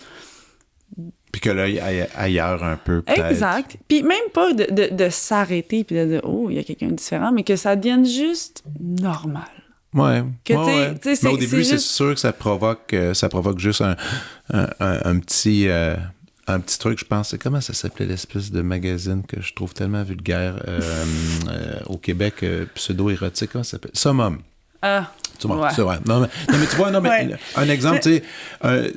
Puis que l'œil aille ailleurs un peu, peut-être. Exact. Puis même pas de s'arrêter puis de dire « Oh, il y a quelqu'un de différent », mais que ça devienne juste normal. Ouais. Que Mais au début, c'est sûr que ça provoque juste un petit... un petit truc, je pense, c'est comment ça s'appelait l'espèce de magazine que je trouve tellement vulgaire au Québec, pseudo-érotique, comment ça s'appelle? Summum. Ah, c'est vrai. Non, mais tu vois, un exemple, tu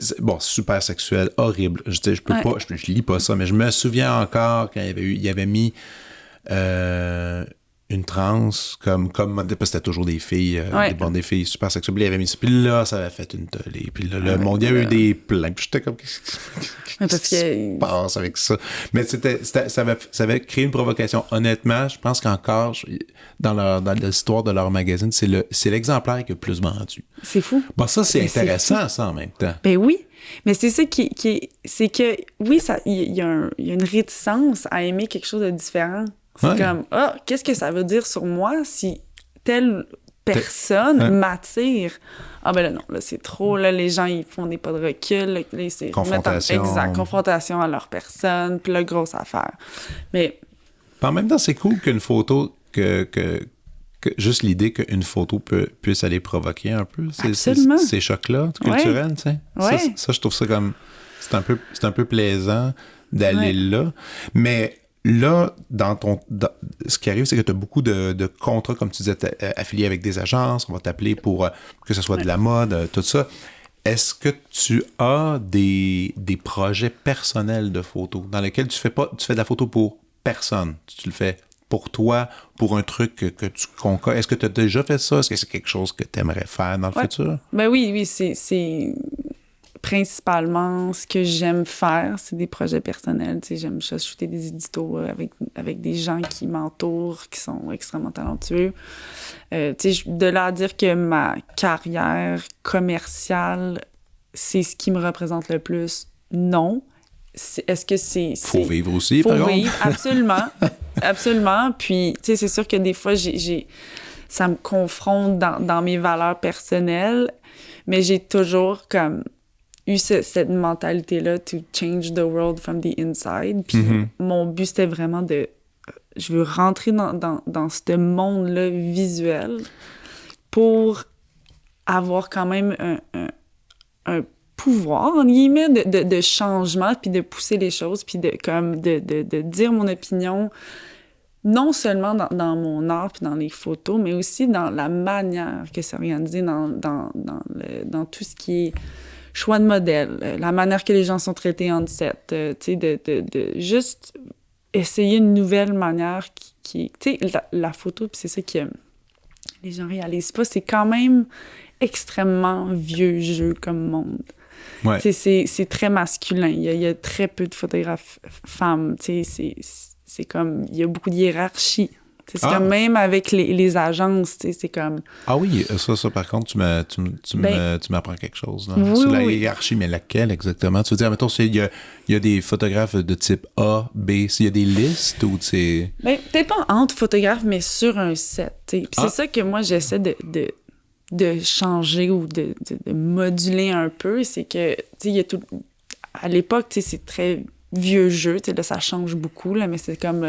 sais, bon, super sexuel, horrible. Je peux pas, je lis pas ça, mais je me souviens encore quand il avait mis une trans comme parce que c'était toujours des filles, des filles super sexuelles. Puis il avait mis ça, puis là, ça avait fait une tollée. Puis là, le monde, il y a eu des plaintes. Puis j'étais comme, qu'est-ce qui se passe avec ça? Mais ça avait créé une provocation. Honnêtement, je pense qu'encore, dans l'histoire de leur magazine, c'est l'exemplaire qui a le plus vendu. C'est fou. Bon, ça, c'est intéressant, ça, en même temps. Ben oui. Mais c'est ça c'est que, oui, il y a une réticence à aimer quelque chose de différent. C'est comme, qu'est-ce que ça veut dire sur moi si telle personne m'attire? Ah ben là, non, là, c'est trop, là, les gens, ils font des pas de recul, là, c'est... Confrontation. Confrontation à leur personne, puis là, grosse affaire. Mais... En même temps, c'est cool qu'une photo, que juste l'idée qu'une photo puisse aller provoquer un peu ces chocs-là culturels, tu sais. Ouais. Ça, je trouve ça comme... C'est un peu plaisant d'aller là, mais... Là, ce qui arrive, c'est que tu as beaucoup de contrats, comme tu disais, affiliés avec des agences, on va t'appeler pour que ce soit de la mode, tout ça. Est-ce que tu as des projets personnels de photos dans lesquels tu fais de la photo pour personne? Tu le fais pour toi, pour un truc que tu concoctes? Est-ce que tu as déjà fait ça? Est-ce que c'est quelque chose que tu aimerais faire dans le futur? Ben oui, c'est principalement ce que j'aime faire, c'est des projets personnels. Tu sais, j'aime ça shooter des éditos avec des gens qui m'entourent, qui sont extrêmement talentueux. Tu sais, de là à dire que ma carrière commerciale, c'est ce qui me représente le plus, non. Est-ce que c'est... Faut vivre aussi, par contre. Faut vivre, absolument. Absolument. Puis, tu sais, c'est sûr que des fois, ça me confronte dans mes valeurs personnelles, mais j'ai toujours comme eu cette mentalité-là to change the world from the inside. Puis mon but, c'était vraiment je veux rentrer dans ce monde-là visuel pour avoir quand même un pouvoir, en guillemets, de changement, puis de pousser les choses, puis de dire mon opinion, non seulement dans mon art puis dans les photos, mais aussi dans la manière que c'est organisé, dans tout ce qui est choix de modèle, la manière que les gens sont traités en set, tu sais, de juste essayer une nouvelle manière qui tu sais, la photo, puis c'est ça que les gens réalisent pas, c'est quand même extrêmement vieux jeu comme monde. Ouais. C'est très masculin, il y a très peu de photographes femmes, tu sais, c'est comme, il y a beaucoup de hiérarchie. C'est comme même avec les agences, c'est comme... Ah oui, ça par contre, tu m'apprends quelque chose. Là. Oui, sur la hiérarchie, mais laquelle exactement? Tu veux dire, mettons, il y a des photographes de type A, B, s'il y a des listes ou c'est... Ben, peut-être pas entre photographes, mais sur un set. Puis c'est ça que moi, j'essaie de changer ou de moduler un peu, c'est que, tu sais, il y a tout... À l'époque, tu sais, c'est très vieux jeu, tu sais, là, ça change beaucoup, là, mais c'est comme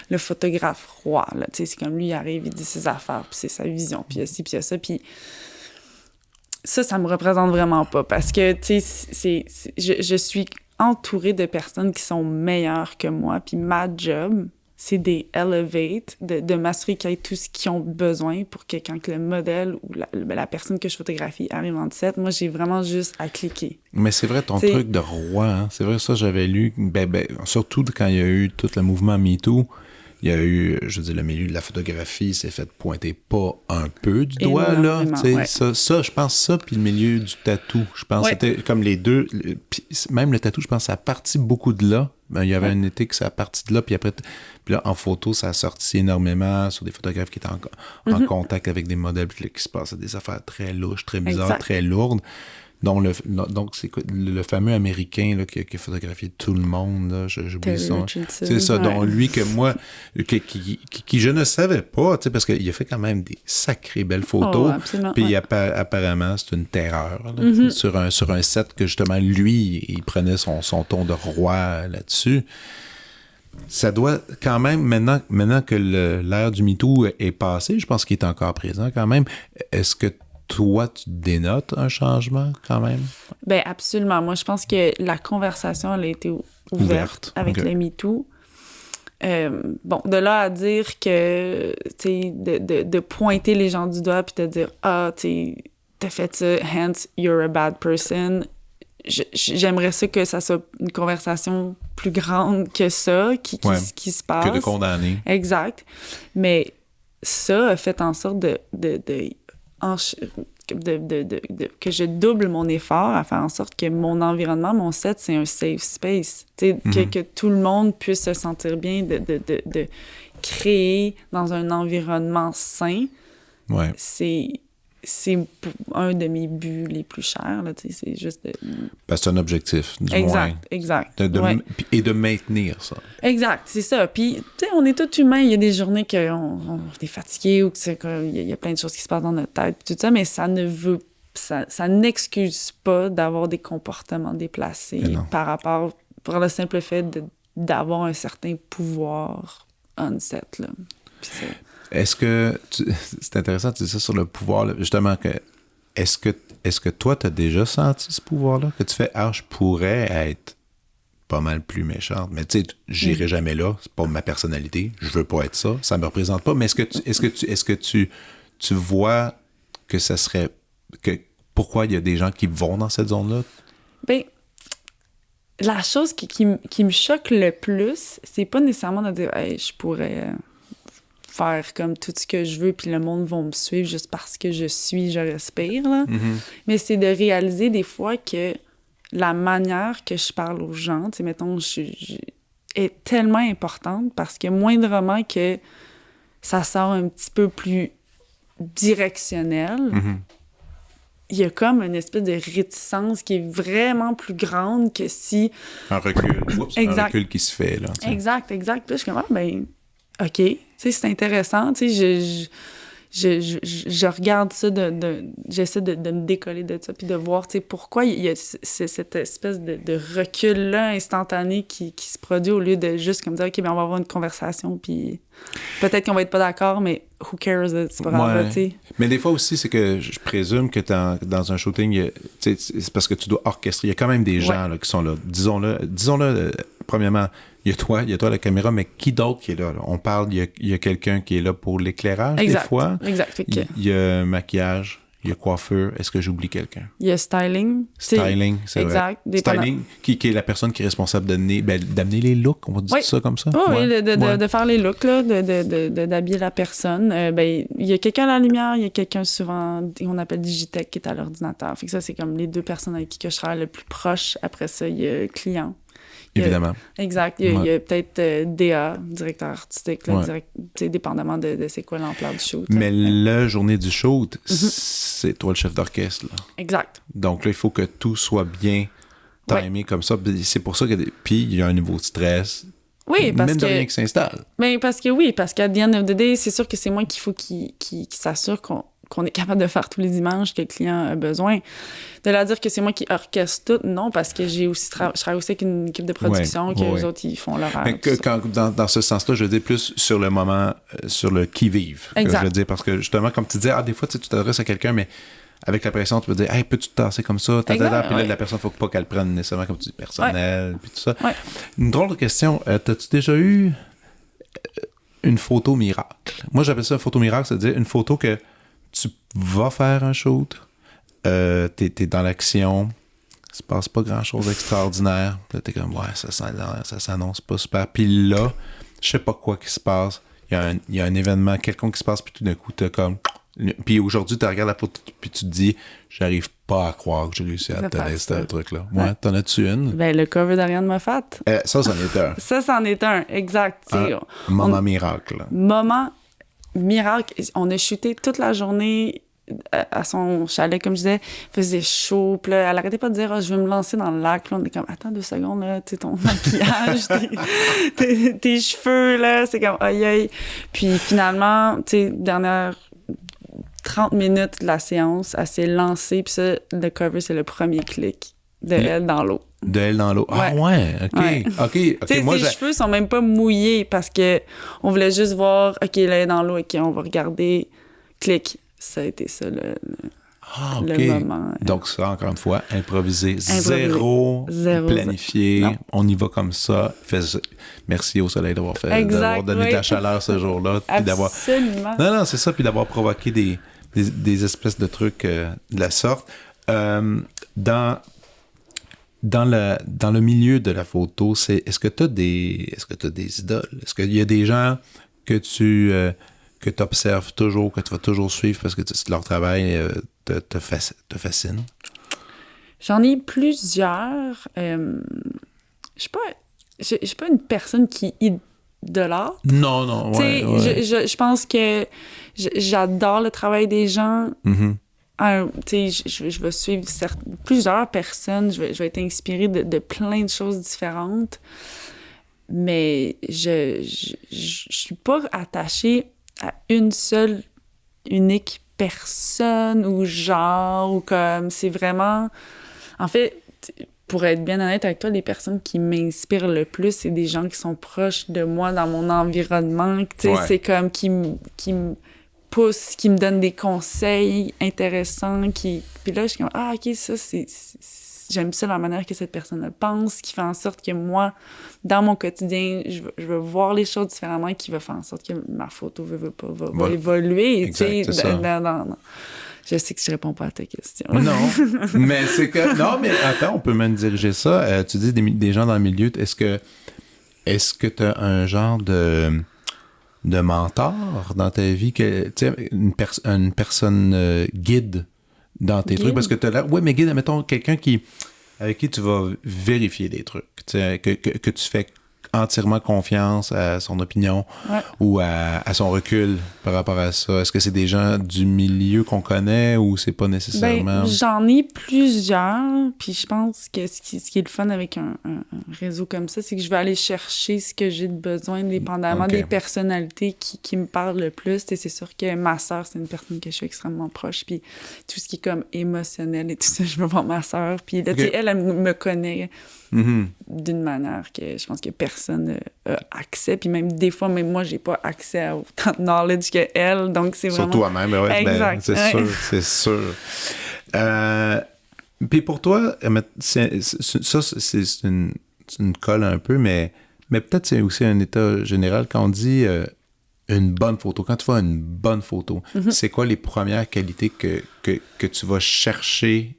le photographe roi, là, tu sais, c'est comme lui, il arrive, il dit ses affaires, puis c'est sa vision, puis il y a ci, puis il y a ça, puis ça me représente vraiment pas, parce que, tu sais, je suis entourée de personnes qui sont meilleures que moi, puis ma job, c'est d'elevate, de m'assurer qu'il y ait tout ce qu'ils ont besoin pour que quand le modèle ou la personne que je photographie arrive en set, moi, j'ai vraiment juste à cliquer. Mais c'est vrai, ton truc de roi, hein? C'est vrai, ça, j'avais lu, surtout quand il y a eu tout le mouvement MeToo, il y a eu, je veux dire, le milieu de la photographie s'est fait pointer pas un peu du doigt, là. Ouais. Ça, je pense ça, puis le milieu du tatou. Je pense que c'était comme les deux. Même le tatou, je pense que ça a parti beaucoup de là. Ben, il y avait un été que ça a parti de là, puis après, puis là, en photo, ça a sorti énormément sur des photographes qui étaient en contact avec des modèles, puis là, qui se passaient des affaires très louches, très bizarres, très lourdes. Donc, c'est le fameux Américain là, qui a photographié tout le monde, là, j'oublie son. C'est ça, dont lui que moi, qui je ne savais pas, tu sais, parce qu'il a fait quand même des sacrées belles photos. Puis apparemment, c'est une terreur là, sur un set que justement, lui, il prenait son ton de roi là-dessus. Ça doit quand même, maintenant que l'ère du MeToo est passée, je pense qu'il est encore présent quand même, est-ce que toi, tu dénotes un changement quand même? Bien, absolument. Moi, je pense que la conversation, elle a été ouverte avec le MeToo. Bon, de là à dire que, tu sais, de pointer les gens du doigt puis de dire « Ah, tu sais, t'as fait ça, hence, you're a bad person », j'aimerais ça que ça soit une conversation plus grande que ça, qui se passe. Que de condamner. Exact. Mais ça a fait en sorte que je double mon effort à faire en sorte que mon environnement, mon set, c'est un safe space. Que tout le monde puisse se sentir bien, de créer dans un environnement sain. Ouais. C'est un de mes buts les plus chers. Là, c'est juste de... Parce que c'est un objectif, du moins. Exact. Et de maintenir ça. Exact, c'est ça. Puis, tu sais, on est tous humains. Il y a des journées qu'on est fatigué ou qu'il y a plein de choses qui se passent dans notre tête, tout ça, mais ça n'excuse pas d'avoir des comportements déplacés par rapport, pour le simple fait d'avoir un certain pouvoir on set, là. Puis est-ce que... c'est intéressant, tu dis ça sur le pouvoir, là, justement, est-ce que toi, tu as déjà senti ce pouvoir-là? Que tu fais, je pourrais être pas mal plus méchante, mais tu sais, j'irai jamais là, c'est pas ma personnalité, je veux pas être ça me représente pas, mais est-ce que tu vois que ça serait... pourquoi il y a des gens qui vont dans cette zone-là? Bien, la chose qui me choque le plus, c'est pas nécessairement de dire « Hey, je pourrais... faire comme tout ce que je veux, puis le monde va me suivre juste parce que je respire, là. Mais c'est de réaliser des fois que la manière que je parle aux gens, tu sais, mettons, est tellement importante parce que moindrement que ça sort un petit peu plus directionnel, il y a comme une espèce de réticence qui est vraiment plus grande que si... Un recul qui se fait, là. T'sais. Exact. Puis là, je suis comme, OK, tu sais, c'est intéressant, tu sais, je regarde ça, j'essaie de me décoller de ça, puis de voir, tu sais, pourquoi il y a cette espèce de recul-là instantané qui se produit au lieu de juste comme dire, OK, bien, on va avoir une conversation, puis peut-être qu'on va être pas d'accord, mais who cares, c'est pas grave, tu sais. Mais des fois aussi, c'est que je présume que dans un shooting, c'est parce que tu dois orchestrer. Il y a quand même des gens là, qui sont là. Disons-le, premièrement, il y a toi, la caméra, mais qui d'autre qui est là? On parle, il y a quelqu'un qui est là pour l'éclairage, des fois. Exact. Il y a maquillage, il y a coiffeur. Est-ce que j'oublie quelqu'un? Il y a styling. C'est vrai. Styling, qui est la personne qui est responsable d'amener les looks, on va dire ça comme ça? Oui, de faire les looks, là, d'habiller la personne. Il y a quelqu'un à la lumière, il y a quelqu'un souvent, on appelle Digitech, qui est à l'ordinateur. Fait que ça, c'est comme les deux personnes avec qui je travaille le plus proche. Après ça, il y a le client. Évidemment. Exact. Il y a peut-être DA, directeur artistique, là, dépendamment de c'est quoi l'ampleur du shoot. Mais la journée du shoot, c'est toi le chef d'orchestre. Là. Exact. Donc là, il faut que tout soit bien timé comme ça. C'est pour ça que... Puis, il y a un nouveau stress. Oui, parce même que... de rien qui s'installe. Mais parce qu'à the end of the day, c'est sûr que c'est moi qu'il faut qu'il s'assure qu'on est capable de faire tous les images que le client a besoin. De leur dire que c'est moi qui orchestre tout, non, parce que je travaille aussi avec une équipe de production, eux autres, ils font l'horaire. Mais dans ce sens-là, je veux dire plus sur le moment, sur le qui-vive. Exact. Je veux dire, parce que justement, comme tu disais, des fois, tu t'adresses à quelqu'un, mais avec la pression, tu peux dire, hey, peux-tu te tasser comme ça? Puis là, la personne, il ne faut pas qu'elle prenne nécessairement, comme tu dis, personnel, puis tout ça. Ouais. Une drôle de question. T'as-tu déjà eu une photo miracle? Moi, j'appelle ça une photo miracle, c'est-à-dire une photo que tu vas faire un shoot, t'es dans l'action, il se passe pas grand-chose d'extraordinaire, puis là, t'es comme, ouais, ça s'annonce pas super. Puis là, je sais pas quoi qui se passe, il y a un événement quelconque qui se passe, puis tout d'un coup, t'as comme... Puis aujourd'hui, tu regardes la photo, puis tu te dis, j'arrive pas à croire que j'ai réussi à tenir ce truc-là. Ouais, t'en as-tu une? Ben, le cover d'Ariane Moffat. Ça, c'en est un. Ça, c'en est un, exact. Moment miracle. Moment miracle. On a shooté toute la journée à son chalet, comme je disais. Il faisait chaud. Puis là, elle arrêtait pas de dire, je vais me lancer dans le lac. Là, on est comme, attends 2 secondes, là, tu sais, ton maquillage, tes cheveux, là, c'est comme, aïe, aïe. Puis finalement, tu sais, dernière 30 minutes de la séance, elle s'est lancée, puis ça, le cover, c'est le premier clic de elle dans l'eau. De elle dans l'eau. Ah ouais, OK. Ouais. OK. T'sais, Moi, ses cheveux sont même pas mouillés parce que on voulait juste voir, OK, là, elle est dans l'eau, OK, on va regarder. Clic. Ça a été ça, le moment. Donc ça, encore une fois, improvisé. Zéro planifié. Non. On y va comme ça. Merci au soleil d'avoir donné de la chaleur ce jour-là. Absolument. Non, c'est ça. Puis d'avoir provoqué des espèces de trucs de la sorte. Dans le milieu de la photo, est-ce que tu as des idoles? Est-ce qu'il y a des gens que tu observes toujours, que tu vas toujours suivre parce que leur travail te fascine? J'en ai plusieurs. Je suis pas une personne qui idolâtre. Non, ouais. Je pense que j'adore le travail des gens. Mm-hmm. Je vais suivre plusieurs personnes, je vais être inspirée de plein de choses différentes, mais je suis pas attachée à une seule unique personne ou genre, ou comme, c'est vraiment... En fait, pour être bien honnête avec toi, les personnes qui m'inspirent le plus, c'est des gens qui sont proches de moi dans mon environnement, c'est comme qui me pousse, qui me donne des conseils intéressants, puis là, je suis comme, OK, ça, j'aime ça la manière que cette personne pense, qui fait en sorte que moi, dans mon quotidien, je veux voir les choses différemment, qui va faire en sorte que ma photo va évoluer. Exact, c'est ça. Je sais que je réponds pas à ta question. Non, mais c'est que... Non, mais attends, on peut même diriger ça. Tu dis des gens dans le milieu, est-ce que tu as un genre de mentor dans ta vie, une personne guide dans tes trucs? Parce que tu as l'air... Oui, mais guide, mettons, quelqu'un avec qui tu vas vérifier des trucs, que tu fais entièrement confiance à son opinion ou à son recul par rapport à ça. Est-ce que c'est des gens du milieu qu'on connaît ou c'est pas nécessairement... J'en ai plusieurs, puis je pense que ce qui est le fun avec un réseau comme ça, c'est que je vais aller chercher ce que j'ai de besoin, dépendamment des personnalités qui me parlent le plus. Et c'est sûr que ma sœur, c'est une personne que je suis extrêmement proche, puis tout ce qui est comme émotionnel et tout ça, je veux voir ma sœur. Puis là, elle me connaît d'une manière que je pense que personne n'a accès. Puis même des fois, même moi, j'ai pas accès à autant de knowledge qu'elle. Donc, c'est vraiment... Sur toi-même, exact. C'est sûr. Puis pour toi, c'est une colle un peu, mais peut-être c'est aussi un état général. Quand on dit une bonne photo, quand tu vois une bonne photo, c'est quoi les premières qualités que tu vas chercher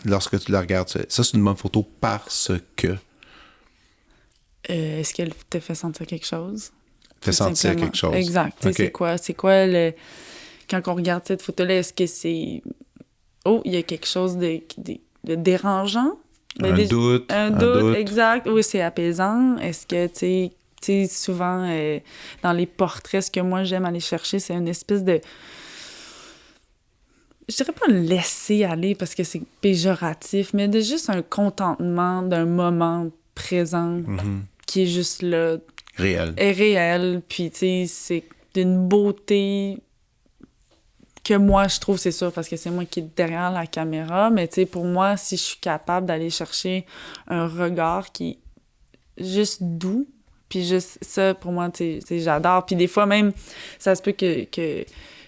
lorsque tu la regardes? Ça, c'est une bonne photo parce que... Est-ce qu'elle te fait sentir quelque chose? Fait sentir quelque chose. Exact. Okay. C'est quoi le... Quand on regarde cette photo-là, est-ce que c'est... Oh, il y a quelque chose de dérangeant? Un doute, exact. Oui, c'est apaisant. Est-ce que, tu sais, souvent, dans les portraits, ce que moi, j'aime aller chercher, c'est une espèce de... Je dirais pas laisser aller parce que c'est péjoratif, mais de juste un contentement d'un moment présent qui est juste là. Réel. Est réel. Puis, tu sais, c'est d'une beauté que moi, je trouve, c'est sûr, parce que c'est moi qui est derrière la caméra, mais tu sais, pour moi, si je suis capable d'aller chercher un regard qui est juste doux, puis juste ça, pour moi, tu sais, j'adore. Puis des fois, même, ça se peut que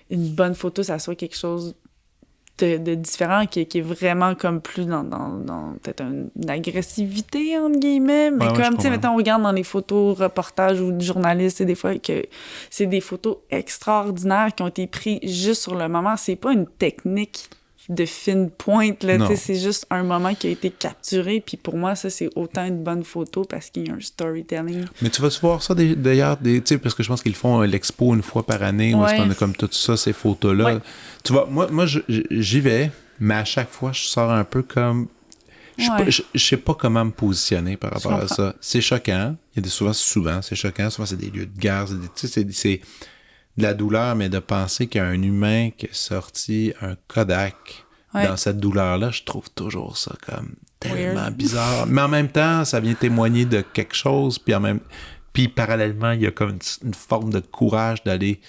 une bonne photo, ça soit quelque chose de différent, qui est vraiment comme plus dans peut-être une agressivité, entre guillemets, mais comme, tu sais, mettons, on regarde dans les photos, reportages ou de journalistes, c'est des fois que c'est des photos extraordinaires qui ont été prises juste sur le moment. C'est pas une technique de fine pointe, là, tu sais, c'est juste un moment qui a été capturé, puis pour moi, ça, c'est autant une bonne photo parce qu'il y a un storytelling. Mais tu vas-tu voir ça d'ailleurs, tu sais, parce que je pense qu'ils font l'expo une fois par année, où est-ce qu'on a comme tout ça, ces photos-là. Ouais. Tu vois, moi j'y vais, mais à chaque fois, je sors un peu comme... Je sais pas comment me positionner par rapport à ça. C'est choquant. Il y a souvent, c'est choquant. Souvent, c'est des lieux de guerre. C'est de la douleur, mais de penser qu'il y a un humain qui a sorti un Kodak dans cette douleur-là, je trouve toujours ça comme tellement bizarre. Mais en même temps, ça vient témoigner de quelque chose, puis parallèlement, il y a comme une forme de courage d'aller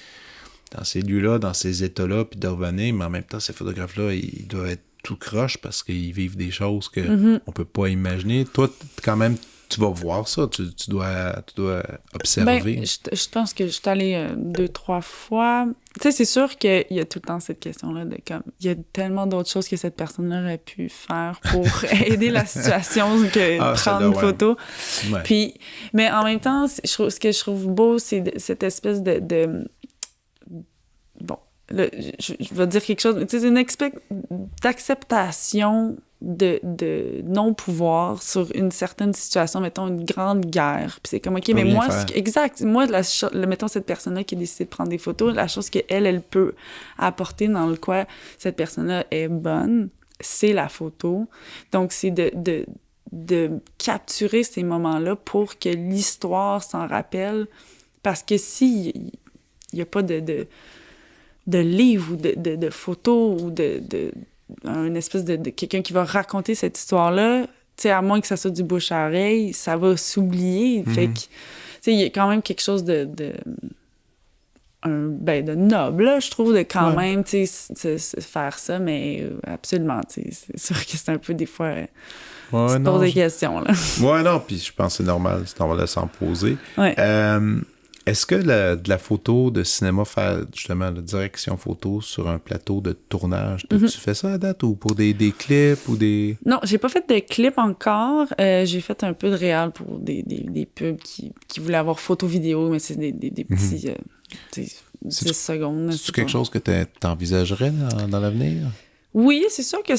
dans ces lieux-là, dans ces états-là, puis de revenir, mais en même temps, ces photographes-là, ils doivent être tout croche parce qu'ils vivent des choses qu'on peut pas imaginer. Toi, quand même, tu vas voir ça, tu dois observer. Ben, je pense que je suis allée 2-3 fois. Tu sais, c'est sûr qu'il y a tout le temps cette question-là de comme, il y a tellement d'autres choses que cette personne-là aurait pu faire pour aider la situation que prendre une photo. Ouais. Puis, mais en même temps, ce que je trouve beau, c'est cette espèce de bon, je vais dire quelque chose, tu sais, une d'acceptation de non-pouvoir sur une certaine situation, mettons une grande guerre. Puis c'est comme, OK, mais moi, exact, moi, mettons cette personne-là qui a décidé de prendre des photos, la chose qu'elle peut apporter dans le quoi cette personne-là est bonne, c'est la photo. Donc, c'est de capturer ces moments-là pour que l'histoire s'en rappelle. Parce que s'il n'y a pas de livre ou de photos ou une espèce de quelqu'un qui va raconter cette histoire-là, tu sais, à moins que ça soit du bouche à oreille, ça va s'oublier. Fait que, tu sais, il y a quand même quelque chose de noble, là, je trouve, de quand même, tu sais, faire ça, mais absolument, tu sais, c'est sûr que c'est un peu des fois... tu te poses des questions, là. Ouais, non, puis je pense que c'est normal de s'en poser. Ouais. Est-ce que de la photo de cinéma, faire justement la direction photo sur un plateau de tournage, tu fais ça à date ou pour des clips ou des... Non, j'ai pas fait de clips encore. J'ai fait un peu de réal pour des pubs qui voulaient avoir photo-vidéo, mais c'est des petits 10 secondes. C'est quelque chose que t'envisagerais dans l'avenir? Oui, c'est sûr que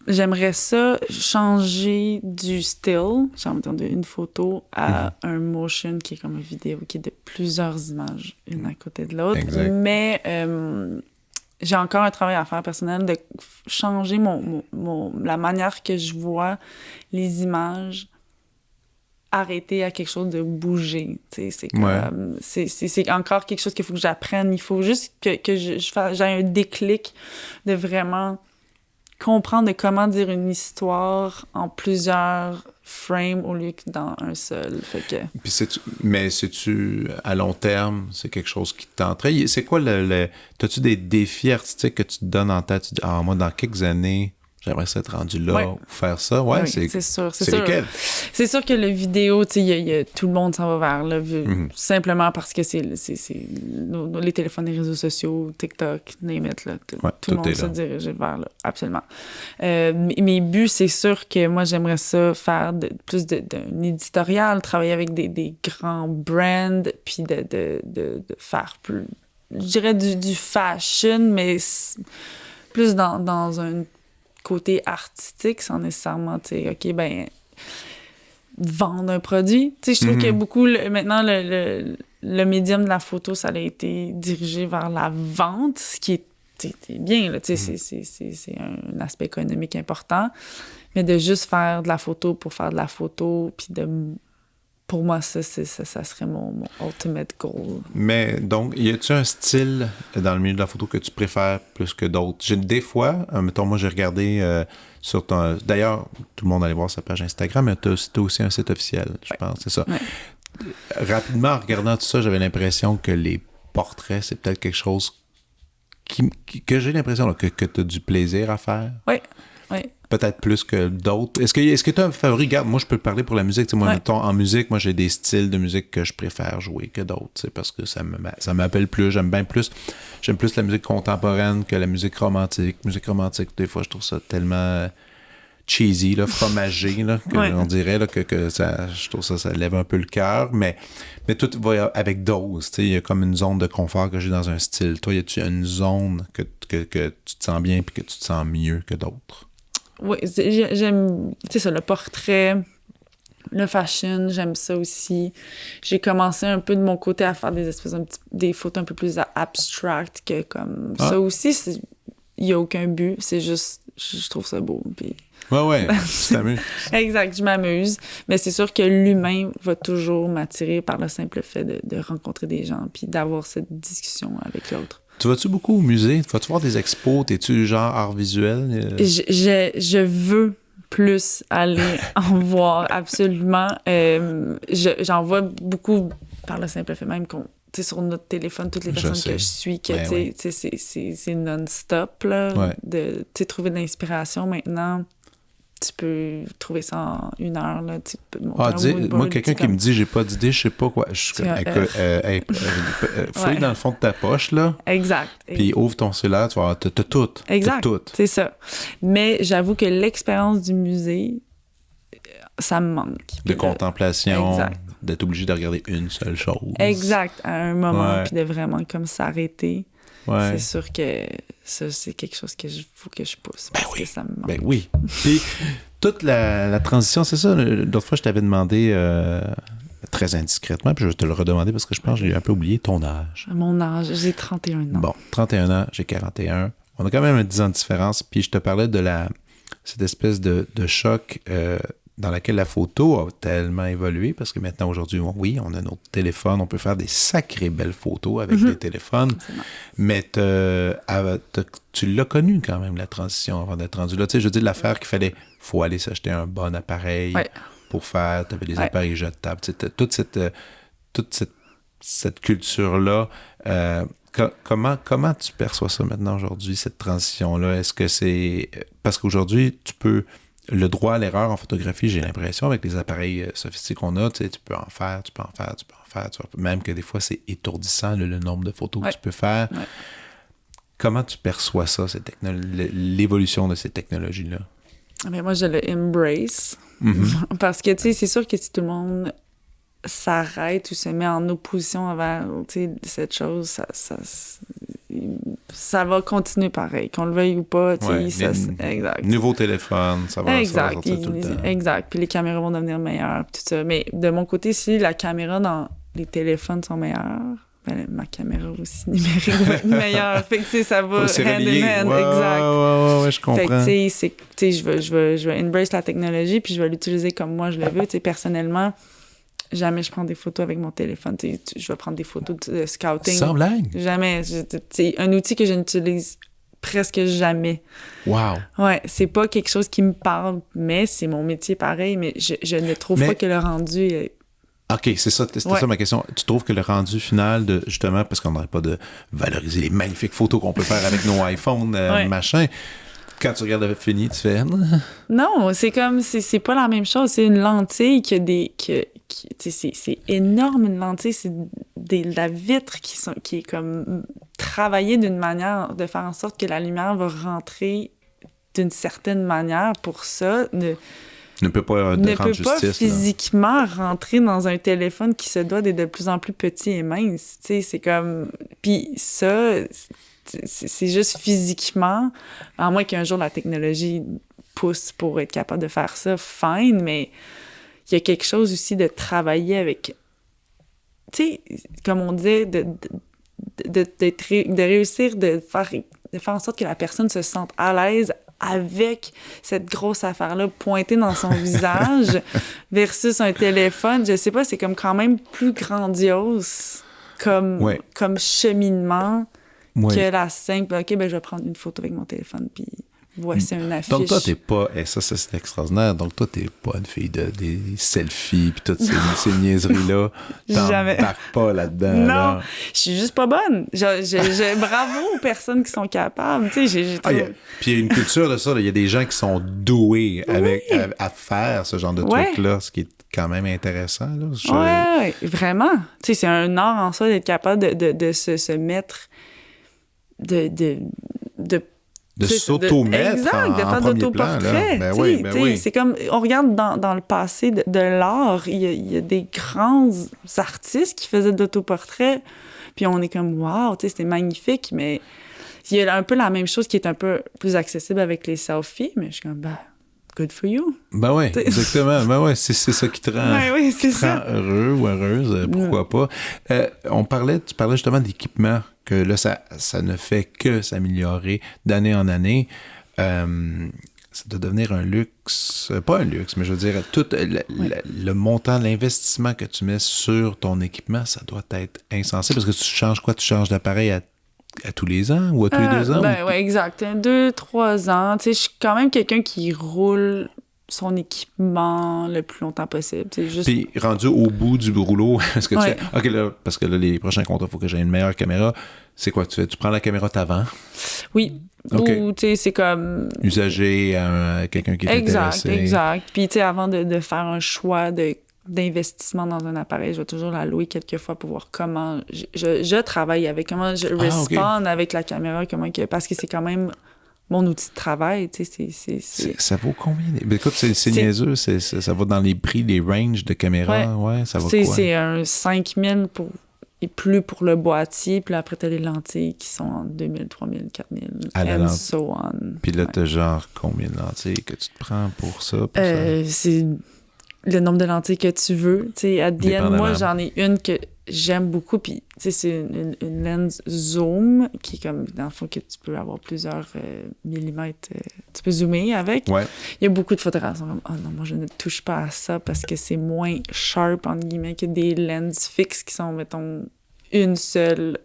j'aimerais ça changer du still, genre d'une photo à un motion qui est comme une vidéo qui est de plusieurs images, une à côté de l'autre. Exact. Mais j'ai encore un travail à faire personnel de changer la manière que je vois les images arrêter à quelque chose de bouger. C'est comme, c'est encore quelque chose qu'il faut que j'apprenne. Il faut juste que j'ai un déclic de vraiment comprendre de comment dire une histoire en plusieurs frames au lieu que dans un seul. Fait que... Puis c'est-tu à long terme, c'est quelque chose qui te tenterait? C'est quoi t'as-tu des défis artistiques que tu te donnes en tête? Tu dis, moi, dans quelques années, j'aimerais ça être rendu là ou faire ça. Ouais, oui, c'est sûr. C'est lesquels? C'est sûr que le vidéo, tu sais, tout le monde s'en va vers là, simplement parce que c'est les téléphones, les réseaux sociaux, TikTok, name it, là, tout le monde se dirige vers là, absolument. Mes buts, c'est sûr que moi, j'aimerais ça faire plus d'un éditorial, travailler avec des grands brands, puis de faire plus, je dirais du fashion, mais plus dans un côté artistique, sans nécessairement, tu sais, OK, ben, vendre un produit. Tu sais, je trouve que beaucoup, maintenant, le médium de la photo, ça a été dirigé vers la vente, ce qui est bien, là, tu sais, c'est un aspect économique important, mais de juste faire de la photo pour faire de la photo, puis pour moi, ça serait mon ultimate goal. Mais donc, y a-tu un style dans le milieu de la photo que tu préfères plus que d'autres? Des fois, mettons, moi, j'ai regardé sur ton... D'ailleurs, tout le monde allait voir sa page Instagram, mais t'as aussi un site officiel, je pense, c'est ça. Ouais. Rapidement, en regardant tout ça, j'avais l'impression que les portraits, c'est peut-être quelque chose que j'ai l'impression là, que tu as du plaisir à faire. Oui. Peut-être plus que d'autres. Est-ce que tu as un favori? Regarde, moi, je peux te parler pour la musique. Tu sais, moi, mettons, en musique, moi, j'ai des styles de musique que je préfère jouer que d'autres, tu sais, parce que ça m'appelle plus. J'aime plus la musique contemporaine que la musique romantique. Musique romantique, des fois, je trouve ça tellement cheesy, là, fromagé, là, on dirait là, que ça, je trouve ça lève un peu le cœur, mais tout va avec dose. Tu sais, il y a comme une zone de confort que j'ai dans un style. Toi, y a-tu une zone que tu te sens bien puis que tu te sens mieux que d'autres? Oui, j'aime, tu sais ça, le portrait, le fashion, j'aime ça aussi. J'ai commencé un peu de mon côté à faire des photos un peu plus abstractes que comme ça aussi. Il n'y a aucun but, c'est juste, je trouve ça beau. Puis... Ouais, tu t'amuses. Exact, je m'amuse. Mais c'est sûr que l'humain va toujours m'attirer par le simple fait de rencontrer des gens puis d'avoir cette discussion avec l'autre. Tu vas-tu beaucoup au musée? Vas-tu voir des expos? T'es-tu genre art visuel? Je veux plus aller en voir, absolument. J'en vois beaucoup par le simple fait même qu'on... Tu sais, sur notre téléphone, toutes les personnes que je suis, que c'est non-stop, là, de trouver de l'inspiration maintenant. Tu peux trouver ça en 1 heure, là. Tu peux moi, quelqu'un qui me dit « j'ai pas d'idée, je sais pas quoi », fouille dans le fond de ta poche, là. Exact. Puis ouvre ton cellulaire, tu vas voir, t'as tout. Exact, c'est ça. Mais j'avoue que l'expérience du musée, ça me manque. De contemplation, d'être obligé de regarder une seule chose. Exact, à un moment, puis de vraiment comme s'arrêter. C'est sûr que ça, c'est quelque chose faut que je pousse. Parce que ça me manque. Ben oui. Puis, toute la transition, c'est ça. L'autre fois, je t'avais demandé très indiscrètement, puis je vais te le redemander parce que je pense que j'ai un peu oublié ton âge. Mon âge, j'ai 31 ans. Bon, 31 ans, j'ai 41. On a quand même 10 ans de différence. Puis, je te parlais de cette espèce de choc dans laquelle la photo a tellement évolué, parce que maintenant, aujourd'hui, oui, on a notre téléphone, on peut faire des sacrées belles photos avec des téléphones, mais tu l'as connu quand même, la transition, avant d'être rendu là. Tu sais, je veux dire, l'affaire faut aller s'acheter un bon appareil pour faire, tu avais des appareils jetables, tu sais, toute cette culture-là. Comment tu perçois ça maintenant, aujourd'hui, cette transition-là? Est-ce que c'est... Parce qu'aujourd'hui, le droit à l'erreur en photographie, j'ai l'impression, avec les appareils sophistiqués qu'on a, tu sais, tu peux en faire. Même que des fois, c'est étourdissant, le nombre de photos que tu peux faire. Ouais. Comment tu perçois ça, l'évolution de ces technologies-là? Mais moi, je le embrace. Parce que, tu sais, c'est sûr que si tout le monde s'arrête ou se met en opposition envers, tu sais, cette chose, ça va continuer pareil, qu'on le veuille ou pas. Exact. Nouveau téléphone, ça va sortir tout le temps. Exact. Puis les caméras vont devenir meilleures, tout ça. Mais de mon côté, si la caméra dans les téléphones sont meilleures, ben, ma caméra aussi numérique va être meilleure. Fait que, ça va hand in hand. Exact. Ouais, je comprends. Fait que, je vais embrace la technologie, puis je vais l'utiliser comme moi je le veux. Personnellement, jamais je prends des photos avec mon téléphone. Je vais prendre des photos de scouting. Sans blague? Jamais. C'est un outil que je n'utilise presque jamais. Wow! Ouais, c'est pas quelque chose qui me parle, mais c'est mon métier pareil, mais je ne trouve pas que le rendu est... OK, c'était ça ma question. Tu trouves que le rendu final, justement, parce qu'on n'arrête pas de valoriser les magnifiques photos qu'on peut faire avec nos iPhones, machin... Quand tu regardes le fini, tu fais... Non, c'est comme... C'est pas la même chose. C'est une lentille c'est énorme, une lentille. C'est de la vitre qui est comme travaillée d'une manière de faire en sorte que la lumière va rentrer d'une certaine manière. Pour ça, ne peut pas physiquement rentrer dans un téléphone qui se doit d'être de plus en plus petit et mince. Tu sais, c'est comme... Puis ça... C'est juste physiquement, à moins qu'un jour la technologie pousse pour être capable de faire ça, fine, mais il y a quelque chose aussi de travailler avec, tu sais, comme on disait, de réussir de faire en sorte que la personne se sente à l'aise avec cette grosse affaire-là pointée dans son visage versus un téléphone. Je sais pas, c'est comme quand même plus grandiose comme cheminement. Que la simple, OK, ben je vais prendre une photo avec mon téléphone, puis voici une affiche. Donc, toi, t'es pas... Et ça, c'est extraordinaire. Donc, toi, t'es pas une fille des selfies puis toutes ces niaiseries-là. Jamais. T'embarques pas là-dedans. Non, là. je suis juste pas bonne. Bravo aux personnes qui sont capables. Tu sais, Puis il y a une culture de ça. Il y a des gens qui sont doués à faire ce genre de trucs-là, ce qui est quand même intéressant. Là. Ouais, vraiment. Tu sais, c'est un art en soi d'être capable de se mettre... de s'auto-mettre exact, de faire d'autoportrait. Ben oui. C'est comme, on regarde dans le passé de l'art, il y a des grands artistes qui faisaient de l'autoportrait, puis on est comme, wow, c'était magnifique, mais il y a un peu la même chose qui est un peu plus accessible avec les selfies, mais je suis comme, good for you. Ben oui, exactement. Ben oui, c'est ça qui te rend, heureux ou heureuse, pourquoi pas. Tu parlais justement d'équipement, que là, ça ne fait que s'améliorer d'année en année. Ça doit devenir un luxe, pas un luxe, mais je veux dire, tout le montant, l'investissement que tu mets sur ton équipement, ça doit être insensé, parce que tu changes quoi? Tu changes d'appareil à tous les ans ou à tous les 2 ans? Oui, exact. 2-3 ans. Tu sais, je suis quand même quelqu'un qui roule son équipement le plus longtemps possible. Juste... Puis rendu au bout du rouleau, est-ce que tu fais... OK, là, parce que là, les prochains contrats, il faut que j'ai une meilleure caméra. C'est quoi tu fais? Tu prends la caméra t'avant? Oui. Okay. Ou, tu sais, c'est comme... Usager à quelqu'un qui est intéressé. Exact. Puis, tu sais, avant de faire un choix d'investissement dans un appareil, je vais toujours la louer quelques fois pour voir comment je travaille avec, comment je respawn avec la caméra, parce que c'est quand même mon outil de travail, tu sais, Ça vaut combien? Ben, écoute, c'est niaiseux, ça va dans les prix, les ranges de caméra, ça va quoi? C'est un 5 000 et plus pour le boîtier, puis là, après, t'as les lentilles qui sont en 2 000, 3 000, 4 000, and so on. Puis là, t'as genre combien de lentilles que tu te prends pour ça? C'est le nombre de lentilles que tu veux. Tu sais, à the end, moi, j'en ai une que j'aime beaucoup, puis tu sais, c'est une lens zoom qui est comme, dans le fond, que tu peux avoir plusieurs millimètres, tu peux zoomer avec. Ouais. Il y a beaucoup de photographes qui sont comme, oh non, moi, je ne touche pas à ça parce que c'est moins sharp, entre guillemets, que des lens fixes qui sont, mettons, une seule...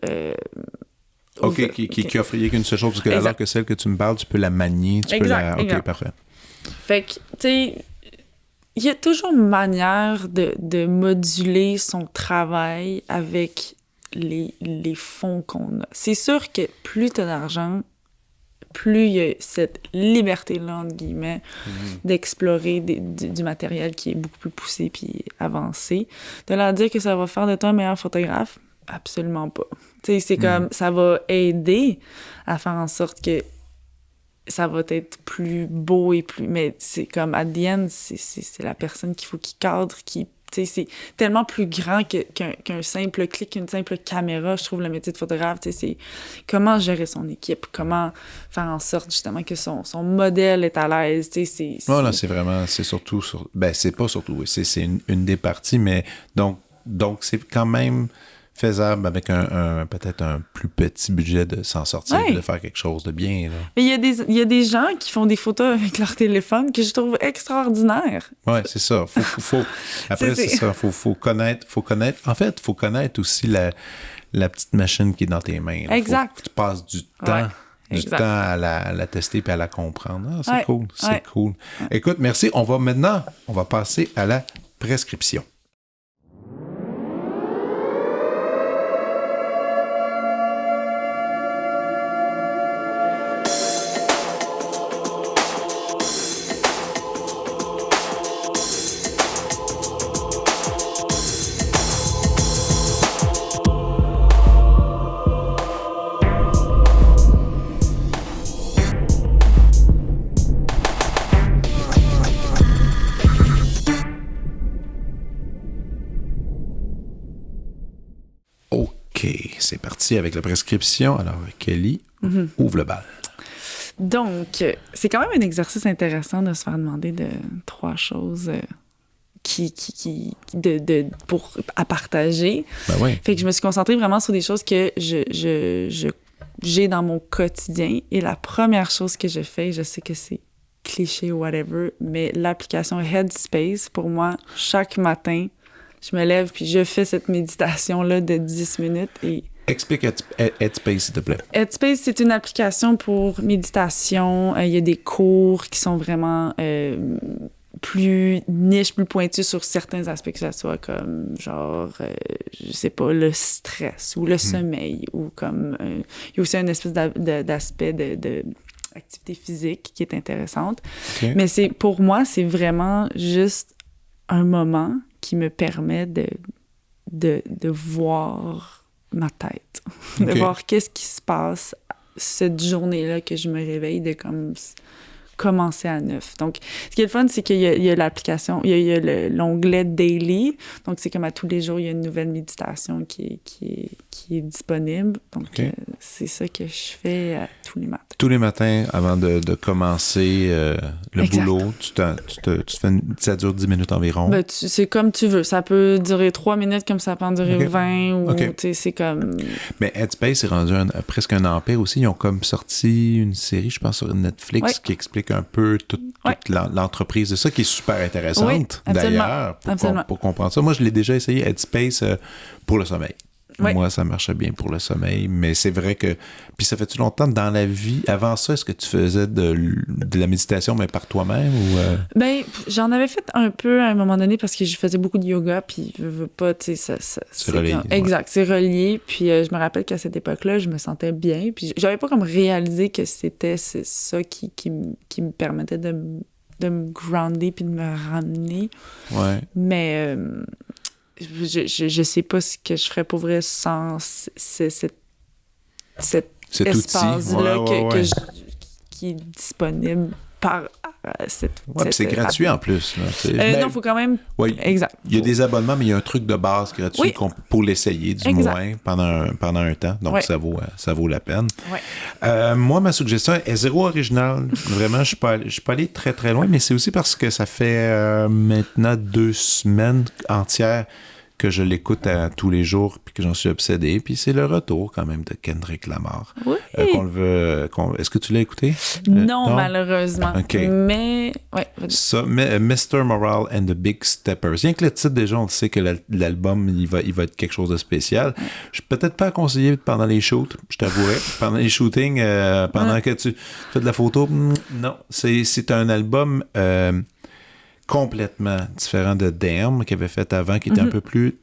qui offre qu'une seule chose, parce que alors que celle que tu me parles, tu peux la manier, OK, parfait. Fait que, tu sais... Il y a toujours une manière de moduler son travail avec les fonds qu'on a. C'est sûr que plus tu as d'argent, plus il y a cette liberté-là, entre guillemets, d'explorer du matériel qui est beaucoup plus poussé puis avancé. De leur dire que ça va faire de toi un meilleur photographe, absolument pas. Tu sais, c'est comme, ça va aider à faire en sorte que ça va être plus beau et plus... Mais c'est comme, at the end, c'est la personne qu'il faut qu'il cadre, qui... Tu sais, c'est tellement plus grand qu'un simple clic, une simple caméra, je trouve, le métier de photographe. Tu sais, c'est comment gérer son équipe, comment faire en sorte, justement, que son modèle est à l'aise. Tu sais, Non, là, c'est vraiment... C'est surtout... c'est pas surtout, oui. C'est une des parties, mais... Donc c'est quand même... faisable avec peut-être un plus petit budget de s'en sortir, de faire quelque chose de bien. Là. Mais il y a des gens qui font des photos avec leur téléphone que je trouve extraordinaires. Oui, c'est ça. Après, c'est ça. Faut connaître. En fait, il faut connaître aussi la petite machine qui est dans tes mains. Là. Exact. Faut que tu passes du temps. Temps à la tester et à la comprendre. C'est cool. C'est cool. Écoute, merci. On va passer à la prescription. C'est parti avec la prescription. Alors, Kelly, ouvre le bal. Donc, c'est quand même un exercice intéressant de se faire demander 3 choses à partager. Ben oui. Fait que je me suis concentrée vraiment sur des choses que j'ai dans mon quotidien. Et la première chose que je fais, je sais que c'est cliché ou whatever, mais l'application Headspace, pour moi, chaque matin, je me lève puis je fais cette méditation-là de 10 minutes et Explique Headspace, s'il te plaît. Headspace, c'est une application pour méditation. Il y a des cours qui sont vraiment plus niches, plus pointus sur certains aspects, que ce soit comme, genre, je sais pas, le stress ou le sommeil, ou comme... il y a aussi une espèce d'aspect de activité physique qui est intéressante. Okay. Mais pour moi, c'est vraiment juste un moment qui me permet de voir ma tête, de voir qu'est-ce qui se passe cette journée-là que je me réveille, de comme commencer à neuf. Donc, ce qui est le fun, c'est qu'il y a l'application, il y a l'onglet Daily, donc c'est comme à tous les jours, il y a une nouvelle méditation qui est disponible. Donc, c'est ça que je fais tous les matins. Tous les matins, avant de commencer le boulot, ça dure 10 minutes environ? Ben, c'est comme tu veux. Ça peut durer 3 minutes, comme ça peut en durer 20, ou c'est comme... Mais Headspace est rendu presque un empire aussi. Ils ont comme sorti une série, je pense, sur Netflix qui explique un peu toute l'entreprise de ça, qui est super intéressante, d'ailleurs, pour comprendre ça. Moi, je l'ai déjà essayé, Headspace, pour le sommeil. Oui. Moi, ça marchait bien pour le sommeil, mais c'est vrai que... Puis ça fait-tu longtemps dans la vie? Avant ça, est-ce que tu faisais de la méditation, mais par toi-même? Ou Ben, j'en avais fait un peu à un moment donné parce que je faisais beaucoup de yoga, puis je veux pas, tu sais, c'est relié. Exact, c'est relié. Puis je me rappelle qu'à cette époque-là, je me sentais bien, puis j'avais pas comme réalisé que c'était ça qui me permettait de me grounder puis de me ramener. Ouais. Mais... Je sais pas ce que je ferais pour vrai sans cet espace-là qui est disponible par cette puis c'est gratuit en plus. Là, non, il faut quand même... Oui, exact. Il y a des abonnements, mais il y a un truc de base gratuit pour l'essayer, du moins, pendant un temps. Donc, ça vaut la peine. Ouais. Moi, ma suggestion est zéro originale. Vraiment, je suis pas allé très, très loin, mais c'est aussi parce que ça fait maintenant 2 semaines entières que je l'écoute tous les jours puis que j'en suis obsédé. Puis c'est le retour quand même de Kendrick Lamar. Oui. Est-ce que tu l'as écouté? Non, malheureusement. Okay. Mais... Ouais. Ça, Mr. Morale and the Big Steppers. Rien que le titre, déjà, on sait que l'album, il va être quelque chose de spécial. Je suis peut-être pas conseillé pendant les shoots, je t'avouerais. Pendant les shootings, pendant que tu fais de la photo, non. C'est un album... complètement différent de Damn qu'il avait fait avant, qui était un peu plus,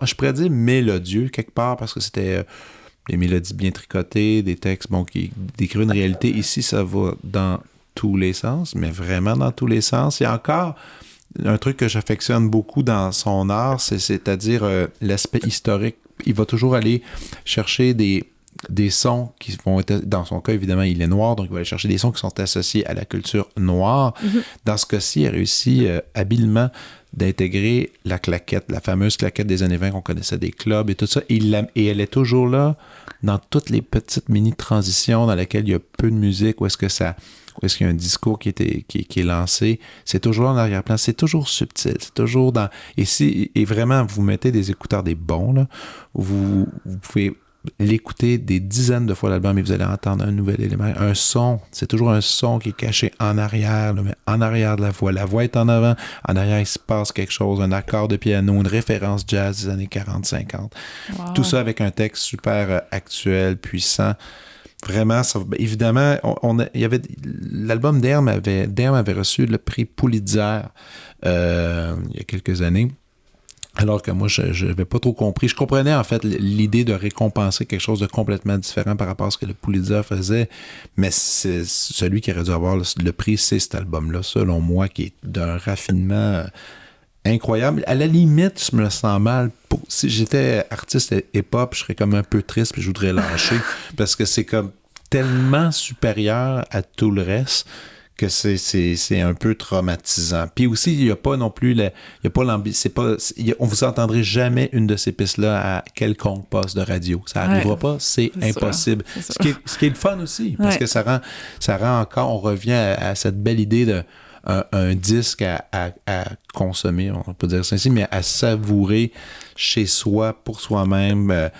je pourrais dire mélodieux quelque part, parce que c'était des mélodies bien tricotées, des textes qui décrivent une réalité. Ici, ça va dans tous les sens, mais vraiment dans tous les sens. Il y a encore un truc que j'affectionne beaucoup dans son art, c'est-à-dire l'aspect historique. Il va toujours aller chercher des sons qui vont être... Dans son cas, évidemment, il est noir, donc il va aller chercher des sons qui sont associés à la culture noire. Dans ce cas-ci, il a réussi habilement d'intégrer la claquette, la fameuse claquette des années 20 qu'on connaissait des clubs et tout ça. Et elle est toujours là dans toutes les petites mini-transitions dans lesquelles il y a peu de musique, où est-ce qu'il y a un discours qui est lancé. C'est toujours en arrière-plan, c'est toujours subtil, c'est toujours dans... Et vraiment, vous mettez des écouteurs des bons, là, vous pouvez l'écouter des dizaines de fois l'album et vous allez entendre un nouvel élément, un son. C'est toujours un son qui est caché en arrière, là, mais en arrière de la voix. La voix est en avant, en arrière il se passe quelque chose, un accord de piano, une référence jazz des années 40-50. Wow. Tout ça avec un texte super actuel, puissant. Vraiment, évidemment, il y avait l'album Damn avait reçu le prix Pulitzer il y a quelques années. Alors que moi, je n'avais pas trop compris. Je comprenais en fait l'idée de récompenser quelque chose de complètement différent par rapport à ce que le Pulitzer faisait, mais c'est celui qui aurait dû avoir le prix, c'est cet album-là, selon moi, qui est d'un raffinement incroyable. À la limite, je me sens mal. Si j'étais artiste hip-hop, je serais comme un peu triste et je voudrais lâcher parce que c'est comme tellement supérieur à tout le reste que c'est un peu traumatisant. Puis aussi, il n'y a pas non plus... on vous entendrait jamais une de ces pistes-là à quelconque poste de radio. Ça n'arrivera pas, c'est impossible. Ce qui est le fun aussi, parce que ça rend encore... On revient à cette belle idée de un disque à consommer, on peut dire ça ainsi, mais à savourer chez soi, pour soi-même.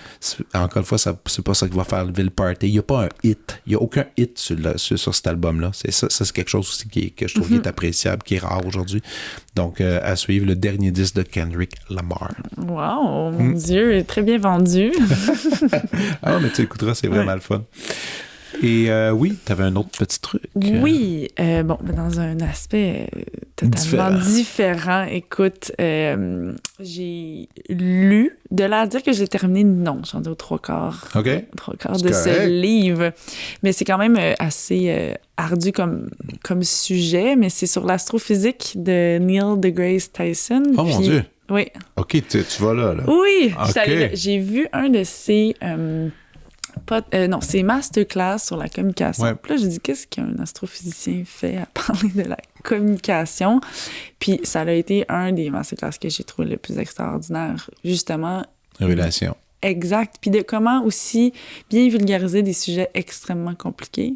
Encore une fois, c'est pas ça qui va faire lever le party. Il n'y a pas un hit. Il n'y a aucun hit sur cet album-là. Ça, c'est quelque chose aussi que je trouve qui est appréciable, qui est rare aujourd'hui. Donc, à suivre le dernier disque de Kendrick Lamar. Wow, mon Dieu, très bien vendu. Ah, mais tu écouteras, c'est vraiment le fun. Et oui, tu avais un autre petit truc. Oui, bon, dans un aspect totalement différent. Écoute, j'ai lu, de là à dire que j'ai terminé, non, j'en ai aux trois quarts de ce livre. Mais c'est quand même assez ardu comme sujet, mais c'est sur l'astrophysique de Neil deGrasse Tyson. Oh mon Dieu! Oui. OK, tu vas là. Oui, okay. J'ai vu un de ces... c'est masterclass sur la communication. Ouais. Puis là, j'ai dit, qu'est-ce qu'un astrophysicien fait à parler de la communication? Puis ça a été un des masterclass que j'ai trouvé le plus extraordinaire, justement. Révélation. Exact. Puis de comment aussi bien vulgariser des sujets extrêmement compliqués.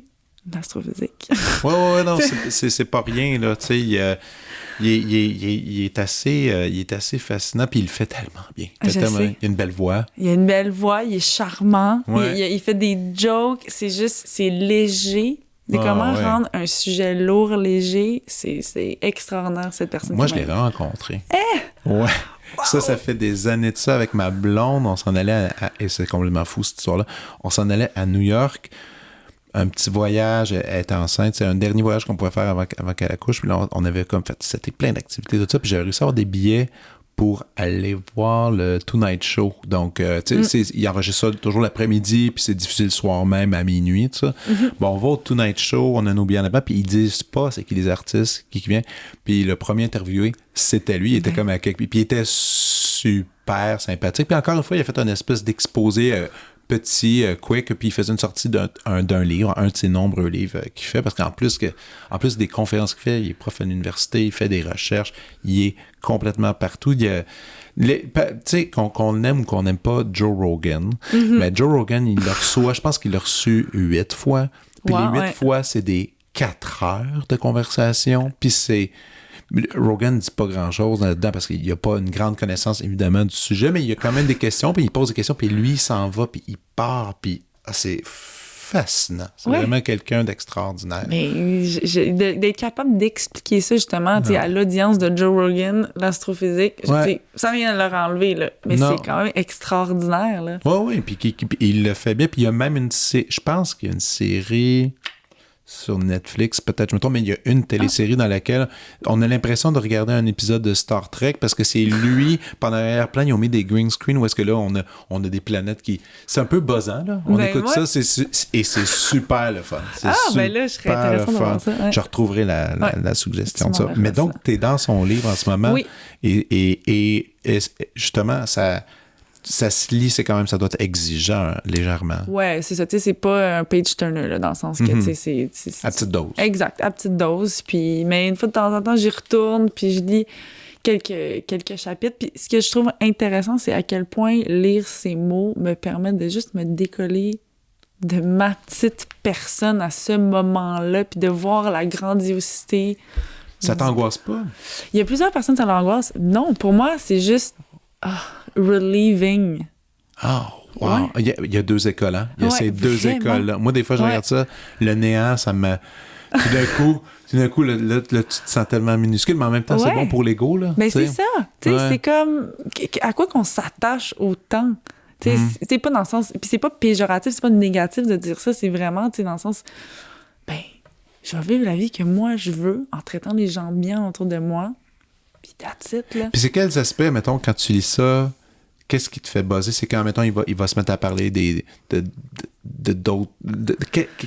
L'astrophysique. Oui, non, c'est pas rien, là. Tu sais, il est assez fascinant, puis il le fait tellement bien. Il a une belle voix. Il a une belle voix, il est charmant, ouais. il fait des jokes, c'est léger. De comment rendre un sujet lourd léger, c'est extraordinaire, cette personne. Moi, je l'ai rencontré. Ouais. Wow. Ça fait des années de ça avec ma blonde. On s'en allait et c'est complètement fou, cette histoire-là. On s'en allait à New York. Un petit voyage, elle était enceinte. C'est un dernier voyage qu'on pouvait faire avant qu'elle accouche. Puis là, on avait comme fait, c'était plein d'activités, tout ça. Puis j'avais réussi à avoir des billets pour aller voir le Tonight Show. Donc, tu sais, il enregistre ça toujours l'après-midi, puis c'est diffusé le soir même à minuit, tout ça. Bon, on va au Tonight Show, on a nos billets là-bas, puis ils disent pas c'est qui les artistes, qui vient. Puis le premier interviewé, c'était lui. Il était comme à puis il était super sympathique. Puis encore une fois, il a fait une espèce d'exposé petit, quick, puis il faisait une sortie d'un livre, un de ses nombreux livres qu'il fait, parce qu'en plus des conférences qu'il fait, il est prof à l'université, il fait des recherches, il est complètement partout. Il y a, tu sais, qu'on aime ou qu'on n'aime pas Joe Rogan, mais Joe Rogan, il le reçoit, je pense qu'il l'a reçu 8 fois, puis les 8 fois, c'est des 4 heures de conversation, puis c'est... Rogan ne dit pas grand-chose là-dedans parce qu'il n'y a pas une grande connaissance, évidemment, du sujet, mais il y a quand même des questions, puis il pose des questions, puis lui, il s'en va, puis il part, puis c'est fascinant. C'est vraiment quelqu'un d'extraordinaire. Mais d'être capable d'expliquer ça, justement, à l'audience de Joe Rogan, l'astrophysique, sans rien leur enlever, là, mais c'est quand même extraordinaire. Oui, puis il le fait bien, puis il y a même une série, je pense qu'il y a une série... sur Netflix, peut-être je me trompe, mais il y a une télésérie dans laquelle on a l'impression de regarder un épisode de Star Trek parce que c'est lui, pendant l'arrière-plan, ils ont mis des green screen où est-ce que là, on a des planètes qui... C'est un peu buzzant, là. On écoute ça, et c'est super le fun. Ben là, je serais intéressant de voir ça. Ouais. Je retrouverai la suggestion de ça. Mais donc, tu es dans son livre en ce moment. Oui. Et justement, ça se lit, c'est quand même, ça doit être exigeant légèrement. Ouais, c'est ça. Tu sais, c'est pas un page turner, là, dans le sens que, tu sais, c'est... À petite dose. Exact, à petite dose. Puis, mais une fois de temps en temps, j'y retourne, puis je lis quelques chapitres. Puis ce que je trouve intéressant, c'est à quel point lire ces mots me permet de juste me décoller de ma petite personne à ce moment-là, puis de voir la grandiosité. Ça t'angoisse pas? Il y a plusieurs personnes, ça l'angoisse. Non, pour moi, c'est juste... relieving. Ah, wow. Ouais. Il y a deux écoles, hein? Il y a ces deux écoles-là. Moi, des fois, je regarde ça, le néant, ça me... Tout d'un coup, là, tu te sens tellement minuscule, mais en même temps, c'est bon pour l'ego, là. Mais c'est ça. C'est comme... À quoi qu'on s'attache autant? C'est pas dans le sens... Puis c'est pas péjoratif, c'est pas négatif de dire ça, c'est vraiment, dans le sens... Ben, je vais vivre la vie que moi, je veux, en traitant les gens bien autour de moi. Puis that's it, là. Puis c'est quels aspects, mettons, quand tu lis ça, qu'est-ce qui te fait buzzer? C'est quand, mettons, il va se mettre à parler d'autres...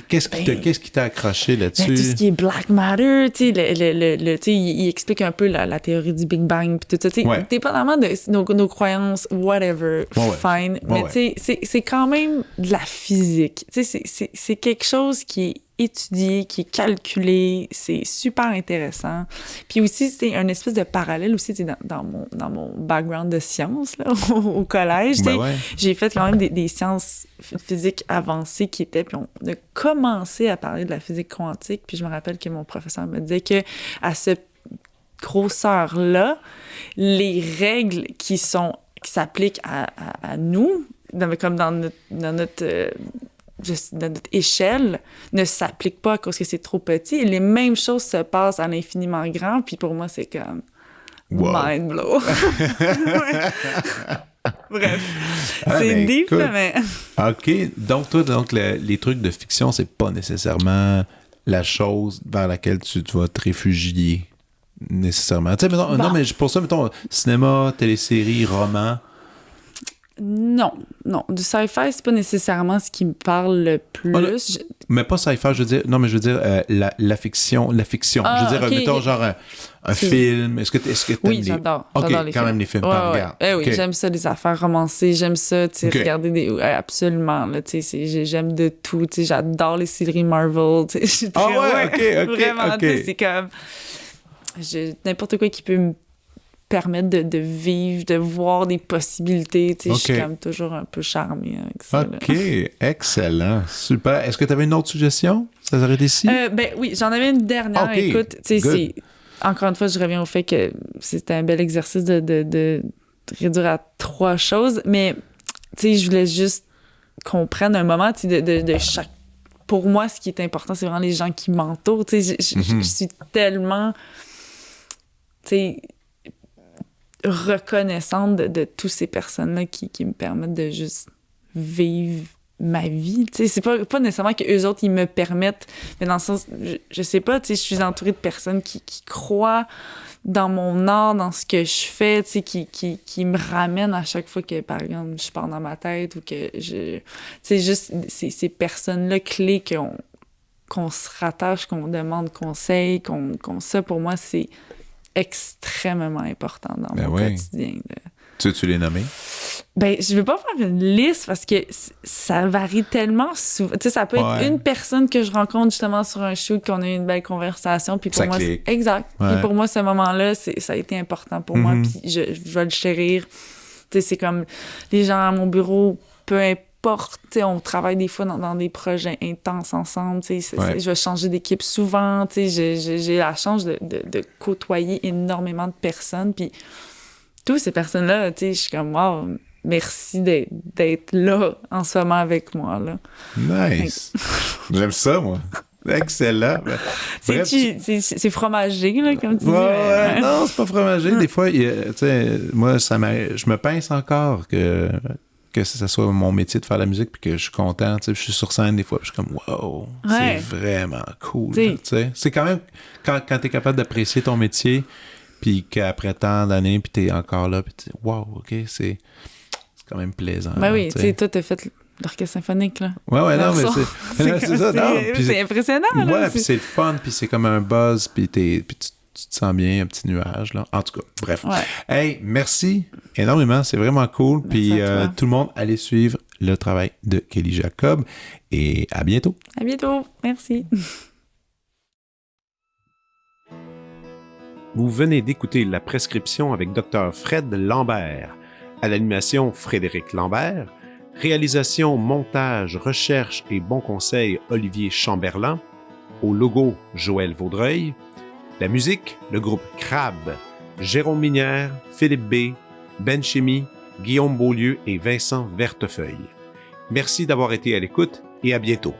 Qu'est-ce qui t'a accroché là-dessus? Ben, tout ce qui est Black Matter, tu sais, il explique un peu la théorie du Big Bang, puis tout ça, tu sais, dépendamment de nos croyances, whatever, fine. Mais tu sais, c'est quand même de la physique. Tu sais, c'est quelque chose qui est étudié, qui est calculé, c'est super intéressant. Puis aussi, c'est un espèce de parallèle aussi, dans mon background de sciences, là, au collège. Ben ouais. J'ai fait quand même des sciences physiques avancées qui étaient, puis on a commencé à parler de la physique quantique, puis je me rappelle que mon professeur me disait que à cette grosseur-là, les règles qui s'appliquent à nous, comme dans notre échelle, ne s'appliquent pas à cause que c'est trop petit. Et les mêmes choses se passent à l'infiniment grand, puis pour moi, c'est comme mind blow. Bref, c'est deep, mais... OK. Donc, toi, les trucs de fiction, c'est pas nécessairement la chose vers laquelle tu vas te réfugier, nécessairement. Tu sais, non, mais pour ça, mettons, cinéma, télésérie, roman... Non. Du sci-fi, c'est pas nécessairement ce qui me parle le plus. Mais pas sci-fi, je veux dire... Non, mais je veux dire la fiction. Je veux dire, okay, mettons, genre un film. Est-ce que t'aimes oui, j'adore. J'adore les quand films. Même les films, regarde. Oui, j'aime ça, les affaires romancées. J'aime ça, tu sais, regarder des... absolument, là, tu sais, j'aime de tout. Tu sais, j'adore les séries Marvel, tu sais. Je suis très... OK. Vraiment, tu sais, c'est comme... n'importe quoi qui peut me permettre de vivre, de voir des possibilités. Tu sais, je suis comme toujours un peu charmée avec ça. OK, là. Excellent. Super. Est-ce que tu avais une autre suggestion? Ça s'arrête ici? Ben oui, j'en avais une dernière. Okay. Écoute, tu sais, c'est... Encore une fois, je reviens au fait que c'était un bel exercice de réduire à 3 choses, mais tu sais, je voulais juste qu'on prenne un moment, tu sais, de chaque... Pour moi, ce qui est important, c'est vraiment les gens qui m'entourent. Tu sais, je suis tellement... Tu sais... reconnaissante de toutes ces personnes-là qui me permettent de juste vivre ma vie. Tu sais, c'est pas nécessairement qu'eux autres, ils me permettent, mais dans le sens, je sais pas, tu sais, je suis entourée de personnes qui croient dans mon art, dans ce que je fais, tu sais, qui me ramènent à chaque fois que, par exemple, je pars dans ma tête ou que je... Tu sais, juste ces personnes-là clés qu'on se rattache, qu'on demande conseil, ça, pour moi, c'est extrêmement important dans mon quotidien. Tu les nommer? Ben, je veux pas faire une liste parce que ça varie tellement souvent. Tu sais, ça peut être une personne que je rencontre justement sur un shoot, qu'on a eu une belle conversation, puis pour moi, exact. Puis pour moi, ce moment-là, ça a été important pour moi, puis je vais le chérir. Tu sais, c'est comme les gens à mon bureau, peu importe, tu sais, on travaille des fois dans des projets intenses ensemble, tu sais, je vais changer d'équipe souvent, tu sais, j'ai la chance de côtoyer énormément de personnes, puis toutes ces personnes-là, tu sais, je suis comme, wow, merci d'être là en ce moment avec moi, là. Nice! J'aime ça, moi. Excellent. C'est fromagé, là, comme tu dis. Non, c'est pas fromagé. Des fois, tu sais, moi, je me pince encore que ça soit mon métier de faire la musique puis que je suis content, tu sais, je suis sur scène des fois puis je suis comme wow, c'est vraiment cool, tu sais. C'est quand même quand t'es capable d'apprécier ton métier puis qu'après tant d'années puis t'es encore là puis tu dis wow, OK, c'est quand même plaisant. Ben oui, tu sais, toi t'as fait l'orchestre symphonique, là. Ouais, non, mais c'est ça, non. C'est impressionnant, là. Ouais, puis c'est le fun puis c'est comme un buzz puis tu te sens bien, un petit nuage, là. En tout cas, bref. Ouais. Hey, merci énormément. C'est vraiment cool. Puis tout le monde, allez suivre le travail de Kelly Jacob. Et à bientôt. À bientôt. Merci. Vous venez d'écouter La Prescription avec Dr. Fred Lambert. À l'animation, Frédéric Lambert. Réalisation, montage, recherche et bons conseils, Olivier Chamberlain. Au logo, Joël Vaudreuil. La musique, le groupe Crabe, Jérôme Minière, Philippe B, Ben Chimie, Guillaume Beaulieu et Vincent Vertefeuille. Merci d'avoir été à l'écoute et à bientôt.